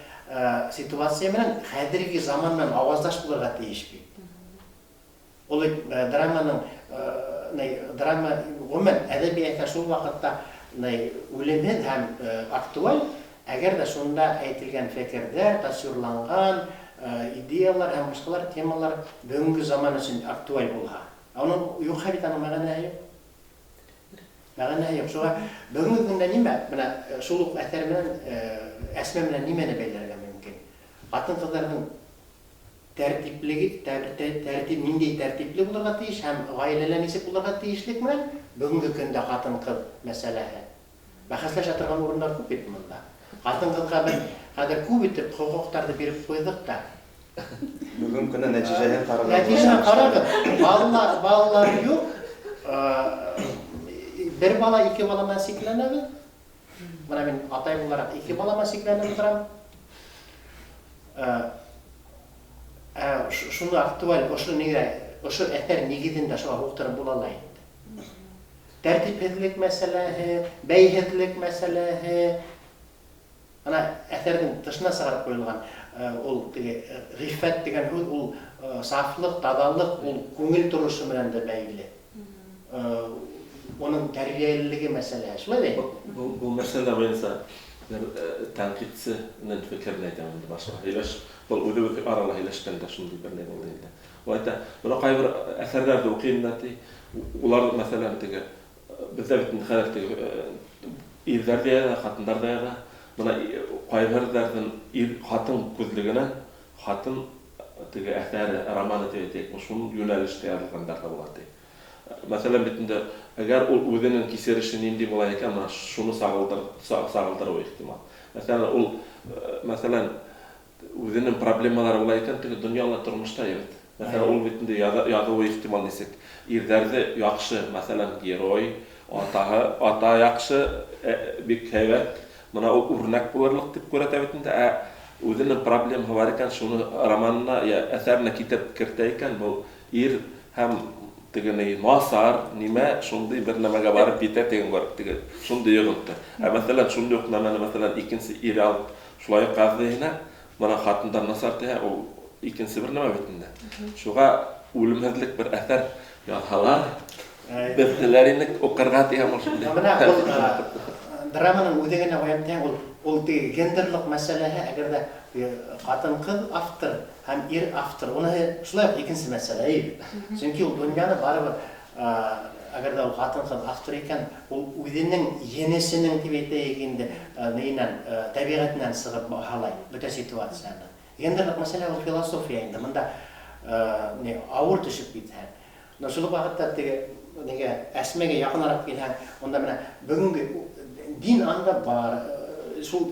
ситуация менән хәзерге заманнан аваздаш булырга тиеш бит. Ул драманың драма гомумән әдәбиятта шул вакытта үлемһез һәм актуаль, әгәр дә шунда әйтелгән фикердә тасвирланган идеялар һәм башкалар темалар бүгенге заман өчен актуаль булга. Аның юк хәбит аның мәгънәһе юк. Мәгънәһе юк. Шуңа бүгенге көндә нимә? Менә шул ук әсәр белән әсмә белән нимәне бәйләргә мөмкин? Хатын-кызларның тәртиплеге, тәртип нинди тәртипле булырга тиеш һәм гаиләләр ничек булырга тиешлек белән бүгенге көндә хатын-кыз мәсьәләһе. Бәхәсләшә торган урыннар күп бит монда. Хатын-кызга без хәзер күп итеп хокуктарды биреп куйдык та. Бүген көне нәтиҗәһен карагыз. Нәтиҗәне карагыз. Балалар юк. bir bala, iki balama şekillenedi. Bana ben atay olarak iki balama şekillenedi duram. Şunu aktual, oşu eter nigidinde şu ahuktarı bulalayın. Tertipsizlik meselehi, beyhizlik meselehi, ana eterden dışına sağırıp koyulgan, ol riffet degen söz, ol saflık, tadallık, ol көңіл turuşu bilen de beyli. Onun terbiyeliliği meselehi, şöyle değil. Bu mesele mesela tanqidçinin fikrini aytaman başqa. Ilaş bu o'zi arala ilashganda shunday bir nima deydi. Va ayta, buni qaybir asarlarda o'qiyimnati, ular masalan tege bizde bütün xarakter irlerde ya da xatınlarda ya da buna qayberlerden xatın közligine xatın tege əsəri romanı deyək, şunun yönəlişdə yazılğanlarda болады. Mesela bütünde eğer o özünün keserişini indi bulayken ama şunu sağıldır o ihtimal. Mesela özünün problemaları bulayken dünyada durmuşta evet. Mesela o bütünde ya da o ihtimal desek. İrderde yaxşı mesela heroi, ata yaxşı bir hevet. Buna o örnek bulurluk tip görete bütünde özünün problemi varken şunu romanına ya eserine kitap kirteyken bu hem tegene nasar nime şunday bir nemaga barıp bite tegen var tegen şunday yığıntı. Mesela şunday oknamani mesela ikinci ideal şulay qazdyna mana xatında nasar te o ikinci bir neme bitinde. Şuga ölümsüzlük bir eser yazhalar. Bezlerini oqarga te hem şunday. Mana dramanın ödegene koyamten ol genderlik meselehe eğer de qатын kız автор hem автор onu şulay ikinci mesele iyi. Çünkü o dünyanın barı eğer de o qатын kız автор eken o özünün yenesinin tibeteyinde neyden tabiatından sığıp halay bütün situasyada. Genderlik mesele o filosofiya indi. Bunda ne ağır düşüp gitsen. Nasıl vakitte nege esmege yakınarak gitsen onda mana bugünkü din anda var. Şu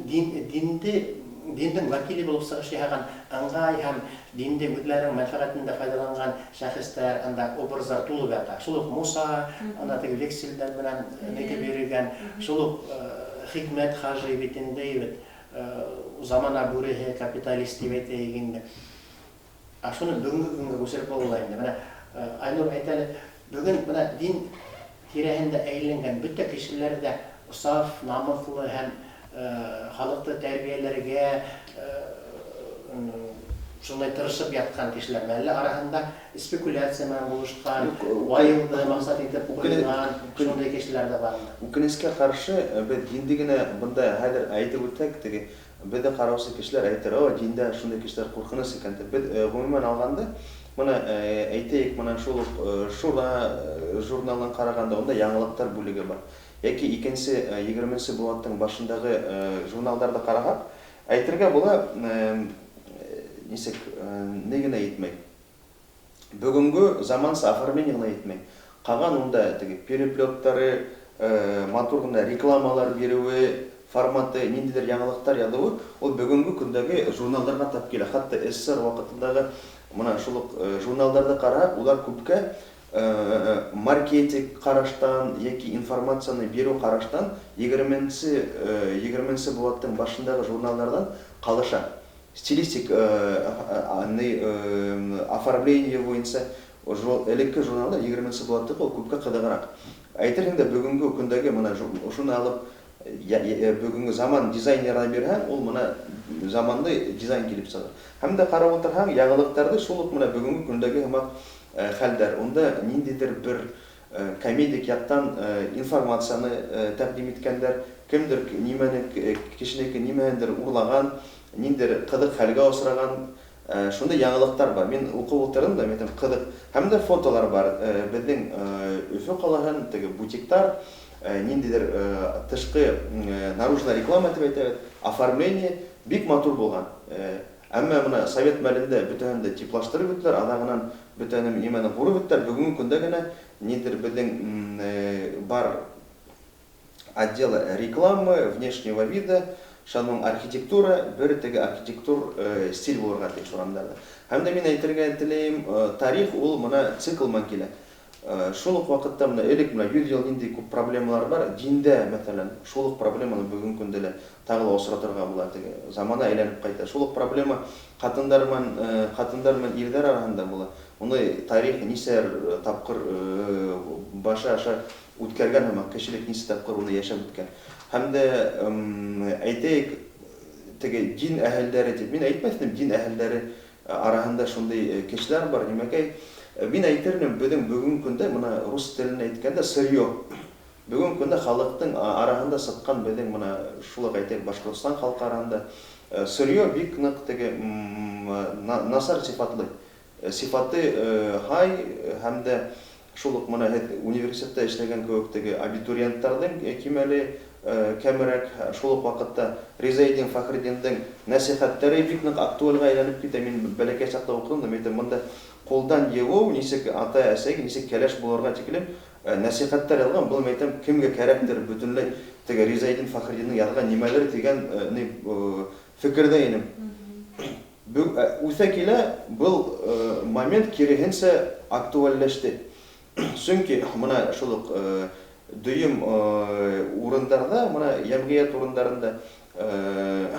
dindin vakili bulup sığışı hagan аңғай hem dinde özlerinin menfaatinde faydalangan şahıslar anda obrazlar tulu bata. Şuluk Musa, anda tege vekselden bilen nege berilgen, şuluk hikmet hacı bitinde evet. Zamana burehe kapitalist evet eginde. Aşunu bugünkü günge gösterip olayında. Mana Aynur aytalı bugün buna din tirehinde eğilingen bütün kişiler de saf, namuslu hem halkı terbiyelerge şunday tırışıp yatkan kişiler belli arasında spekülasyon oluşkan, vayıldı maksat edip koyulan şunday kişiler de var. Үкініске қаршы біз діндігіне бұнда әдір айтып өттік деге бізді қараусы кешілер айтыр, динде шундай кешілер қорқыныс екен. Біз ғұмымен алғанда мұны айтайық, мұнан шура журналын қарағанда онда яңалықтар бөлігі бар. Яки икенсі 20-сі болаттың башындағы журналдарды қарағап, айтырға бұла негіне етмей. Бүгінгі замансы оформленияны етмей. Қаған онда переплеттары, матурғында рекламалар беруі, форматы, ненділер яңалықтар ядуы, ол бүгінгі күндегі журналдарға тап келі. Хатта СССР вақытындағы мұна шулық журналдарды қарап, олар көпке маркетинг қараштан, яки информацияны беру қараштан 20-сі болаттың башындағы журналдардан қалыша. Стилистик оформление бойынша элекке журналда 20-сі болатты ол көпке қыдығырақ. Айтырыңда бүгінгі күндегі мұна ұшын алып, бүгінгі заман дизайнерына берген, ол мұна заманды дизайн келіп сады. Хәмді қарап отырған яғылықтарды шолып мұна бүгінгі күндегі хәлдер. Онда нендедір бір комедик яқтан информацияны тәқдим еткендер, кімдір кешінекі немендер ұрлаған, нендер қыдық хәлге осыраған, шунда яңалықтар бар. Мен оқып отырдым да, мен қыдық. Хәмді фотолар бар. Біздің Өфі қалаған бутиктар, нендер тышқы наружная реклама деп айтады, оформление бик матур болған. Әмма мына совет мәлінде бүтәнді теплаштырып өттілер, адағынан бүтәнім емені құрып өттілер. Бүгінгі күнде генә нендер біздің бар отделы рекламы, внешнего вида, шаның архитектура, бір теге архитектур стиль болырға тек шурамдарды. Hem de мен айтырға тілейім, тарих ол мұна циклман келі. Шул ук вакытта менә элек менә 100 ел нинди күп проблемалар бар. Диндә, мәсәлән, шул ук проблеманы бүгенге көндә лә тагы да осратырга була. Теге замана әйләнеп кайта. Шул ук проблема хатындар белән ирләр арасында була. Уны тарих нисәр тапкыр башы аша үткәргән һәм кешелек нисә тапкыр уны яшәп үткән. Һәм дә әйтәйек, теге дин әһелләре дип мин әйтмәсем, дин әһелләре арасында шундый кешеләр бар. Димәк, мин әйтермен, бүгенге көндә моны рус теленә әйткәндә сырьё. Бүгенге көндә халыктың арасында саткан безнең моны шулай әйтәйек, Башкортстан халкы арасында сырьё бик нык теге насар сифатлы. Сифаты хай һәм дә шул ук моны университетта эшләгән кебек теге абитуриентларның кимәле кәмерәк, шул ук вакытта Ризаэддин Фәхретдиндән нәсихәтләре бик нык актуальга әйләнеп китә. Мин бәләкәй чакта укыдым, әйтәм, монда қолдан егу, нисек ата-әсәгә, нисек кәләш булырга тиклем нәсихәтләр язган. Бу әйтәм, кемгә кәрәктер бөтенләй теге Ризаэддин Фәхретдиннең язган нимәләр дигән фикердә инем. Үсә килә, был момент киресенчә актуальләште. Чөнки моны шул ук дөйем урындарда, моны җәмгыять урындарында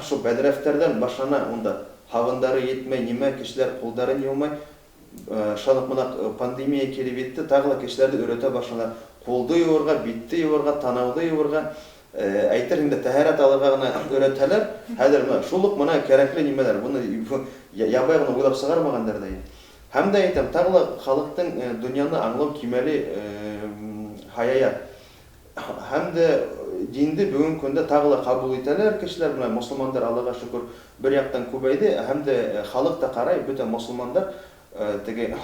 шул бәдрәфтәрдән башлана, онда хавындары йетмәй, нимә кешеләр кулдарын юмай, шанык моны пандемия килеп итте, тагы кешеләрне өйрәтә башлана. Кулды юырга, битте юырга, танауды юырга, әйтер инде тәһарәт алырга гына өйрәтәләр. Хәзер моны шул ук моны кирәкле нимәләр, буны ябай гына уйлап чыгармагандар да. Һәм дә әйтәм, тагы халыктың дөньяны аңлау кимәле хаяя. Һәм дә динде бүгенге көндә тагы кабул итәләр кешеләр, менә мусламандар, Аллага шөкер, бер яктан күбәйде, һәм дә халык та карай, бөтен мусламандар теге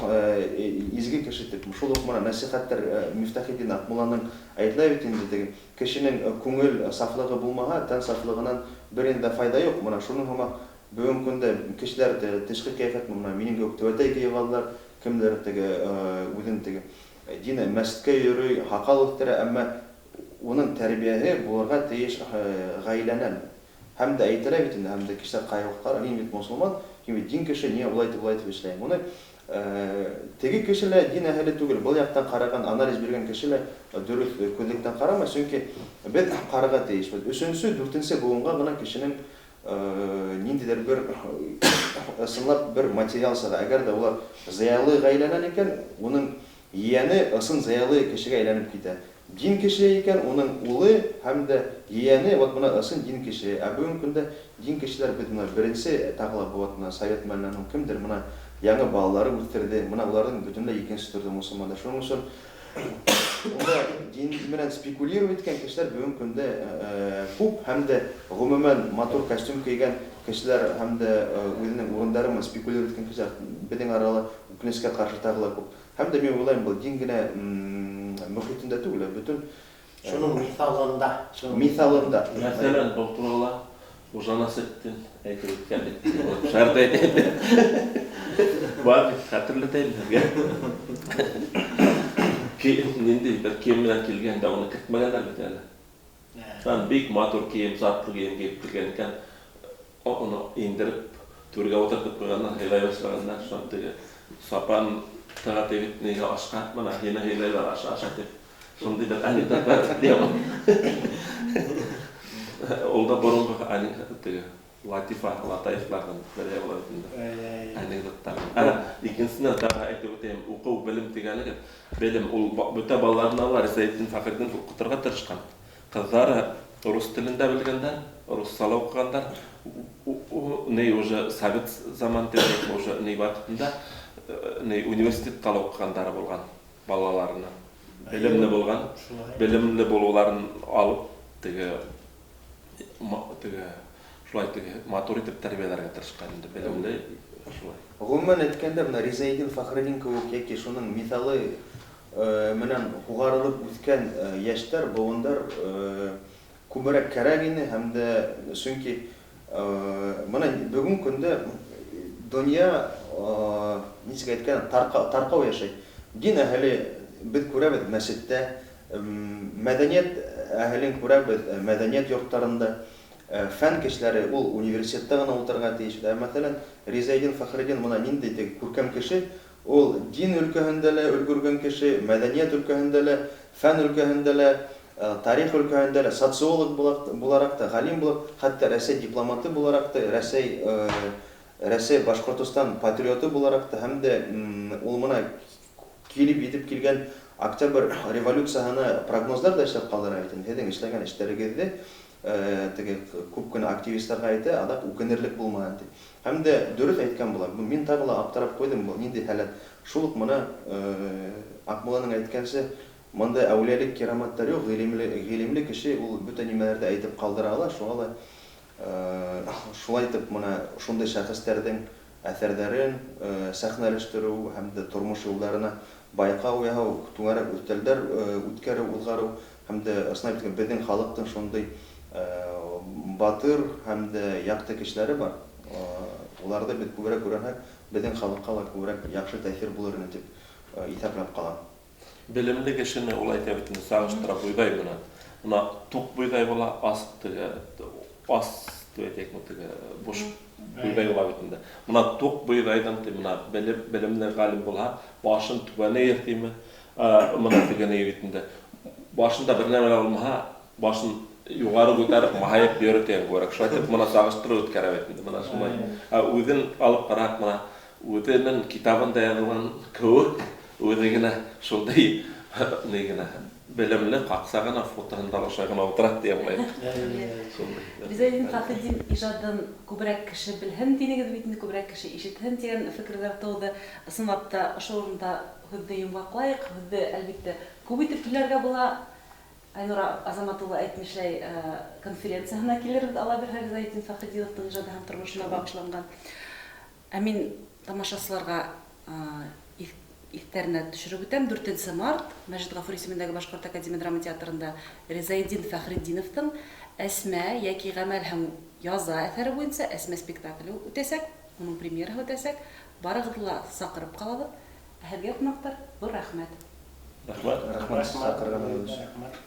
изге кеше дип. Шул ук моны нәсихәттәр Мифтахиддин Акмулланың әйтләр бит инде, теге кешенең күңел сафлыгы булмага, тән сафлыгыннан берендә файда юк. Моны шуның һәм бүгенге көндә кешеләр тышкы кыяфәт менә минем юк төвәтәй кыйгалар, кемдер теге үзен теге дине мәскәткә йөри, хакал үстерә, әмма уның тәрбияһе булырга тиеш гаиләнән. Һәм дә әйтелә бит инде, һәм дә кешеләр кайгылар, мин бит мусламан, дин кеше не улай дип эшләйм. Моны теге кешеләр дин әһеле түгел, бу яктан караган, анализ биргән кешеләр дөрес күзлектән карамый, чөнки без карага тиешбез. Өченче, дүртенче буынга гына кешенең ниндидер бер ысынлап бер материал сыга. Әгәр дә улар зыялы гаиләнән икән, уның ияне ысын зыялы кешегә әйләнеп китә. Дин кеше икән, уның улы һәм дә ияне вот моны ысын дин кеше. Бүгенге көндә дин кешеләр бит моны беренче тагыла булат моны совет мәлләнең кемдер моны яңа балалары үстерде. Моны уларның бөтенләй икенче төрдә мусламандар. Шуның өчен дин белән спекулировать иткән кешеләр бүгенге көндә күп, һәм дә гомумән матур костюм кигән кешеләр һәм дә үзенең урыннарын спекулировать иткән кешеләр безнең аралы үкенечкә каршы тагыла күп. Һәм дә мин уйлыйм, бу дин генә мөхитендә түгел, бөтен шуның мисалында. Мәсәлән, бу турыла Ужана Сеттин әйтеп үткән. Шарт әйтә. Бар хәтерләтәм безгә. Нинди бер кием белән килгәндә аны көтмәгәннәр бит әле. Сан бик матур кием, затлы кием киеп килгән икән, аны индереп, түргә утыртып куйганнар, хәйлә башлаганнар, шундый сапан тагы тегетне ашка, менә хәйләләр аша дип. Шундый бер анекдот диям. Ул да борынгы теге Латифа, Латаевлардан берәй була инде. Анекдоттар. Икенчесенә тагы әйтеп үтәм, уку белем дигәнлеге, белем ул бөтә балаларны алар Ризаэддин Фәхретдин укытырга тырышкан. Кызлары рус телендә белгәннәр, руссала укыганнар. Не уже совет заман телендә, уже не вакытында не университетта укыгандары булган балаларны. Белемле булган, белемле булуларын алып теге шулай теге матур итеп тәрбияләргә тырышкан инде, белемле шулай. Гомумән әйткәндә, менә Ризаэддин Фәхретдин кебек яки шуның мисалы менән хугарылып үскән яшьтәр, буындар күбрәк кирәк иде, һәм дә чөнки менә бүгенге көндә дөнья ничек әйткән таркау яшәй. Дин әһеле без күрәбез мәчеттә, мәдәният әһелен күрәбез мәдәният йортларында. Фән кешеләре ул университетта гына утырырга тиеш. Мәсәлән, Ризаэддин Фәхретдин моны нинди күркәм кеше, ул дин өлкәһендә лә өлгөргән кеше, мәдәният өлкәһендә лә, фән өлкәһендә лә, тарих өлкәһендә лә, социолог буларак та, галим булып, хәтта Рәсәй дипломаты буларак та, Рәсәй Башкортстан патриоты буларак та, һәм дә ул моны килеп итеп килгән Октябрь революциясына прогнозлар да эшләп калдыра икән. Һеҙҙең эшләгән эштәрегеҙҙе теге күп кенә активистларға әйтә, аҙаҡ үкенерлек булмаған ди. Һәм дә дөрөҫ әйткән була. Мин тағы ла аптырап ҡуйҙым, ниндәй хәләт. Шул уҡ мына Аҡмулланың әйткәнсә, мында әүлиәлек кираматтар юҡ, ғилемле кеше ул бөтә нимәләрҙе әйтеп ҡалдыра ала. Шуға ла шулай итеп мына шундай шәхестәрҙең әҫәрҙәрен сәхнәләштереү һәм дә тормош юлдарына байҡау яһау, түңәрәк өҫтәлдәр үткәреү, уҙғарыу һәм дә беҙҙең халыҡтың шундай батыр һәм дә яҡты кешеләре бар. Уларҙы беҙ күберәк күрһәк, беҙҙең халыҡҡа ла күберәк яҡшы тәьҫир булыр ине тип иҫәпләп ҡалам. Белемле кешене ул әйтә бит инде сағыштыра буйҙай менән. Мына туҡ буйҙай була, ас тип әйтәйекме, буш буйҙай була бит инде. Мына туҡ буйҙайҙың мына белемле ғалим булһа, башын түбәне йөртиме, мына тегене бит инде. Башында бер нәмә булмаһа, башын юғары күтәреп маһайып йөрөтә күрәк. Шулай итеп мына сағыштырыу үткәрә бит инде. Мына шулай. Үҙен алып ҡарап, мына үҙенең китабында яҙылған кеүек, үҙе генә шундай белемле ҡаҡса гына фотоһында ошай гына ултыра тип уйлайым. Ризаэддин Фәхретдин ижадын күберәк кеше белһен динегеҙ бит инде, күберәк кеше ишетһен тигән фекерҙәр тыуҙы. Ысынлап та ошо урында һүҙҙе йомғаҡлайыҡ, һүҙҙе әлбиттә күп итеп һөйләргә була. Айнура Азаматулла әйтмешләй, конференцияһына килербеҙ, ала бирһә, Ризаэддин Фәхретдиновтың ижады һәм тормошона бағышланған. Ә мин тамашасыларға иҫтәренә төшөрөп үтәм. 4 март Мәжит Ғафури исемендәге Башҡорт академия драма театрында Ризаэддин Фәхретдиновтың «Әсмә» йәки «Ғәмәл һәм яза» әҫәре буйынса «Әсмә» спектакле үтәсәк, уның премьераһы үтәсәк. Барығыҙҙы ла саҡырып ҡалабыҙ. Һеҙгә, ҡунаҡтар, ҙур рәхмәт. Рәхмәт. Рәхмәт.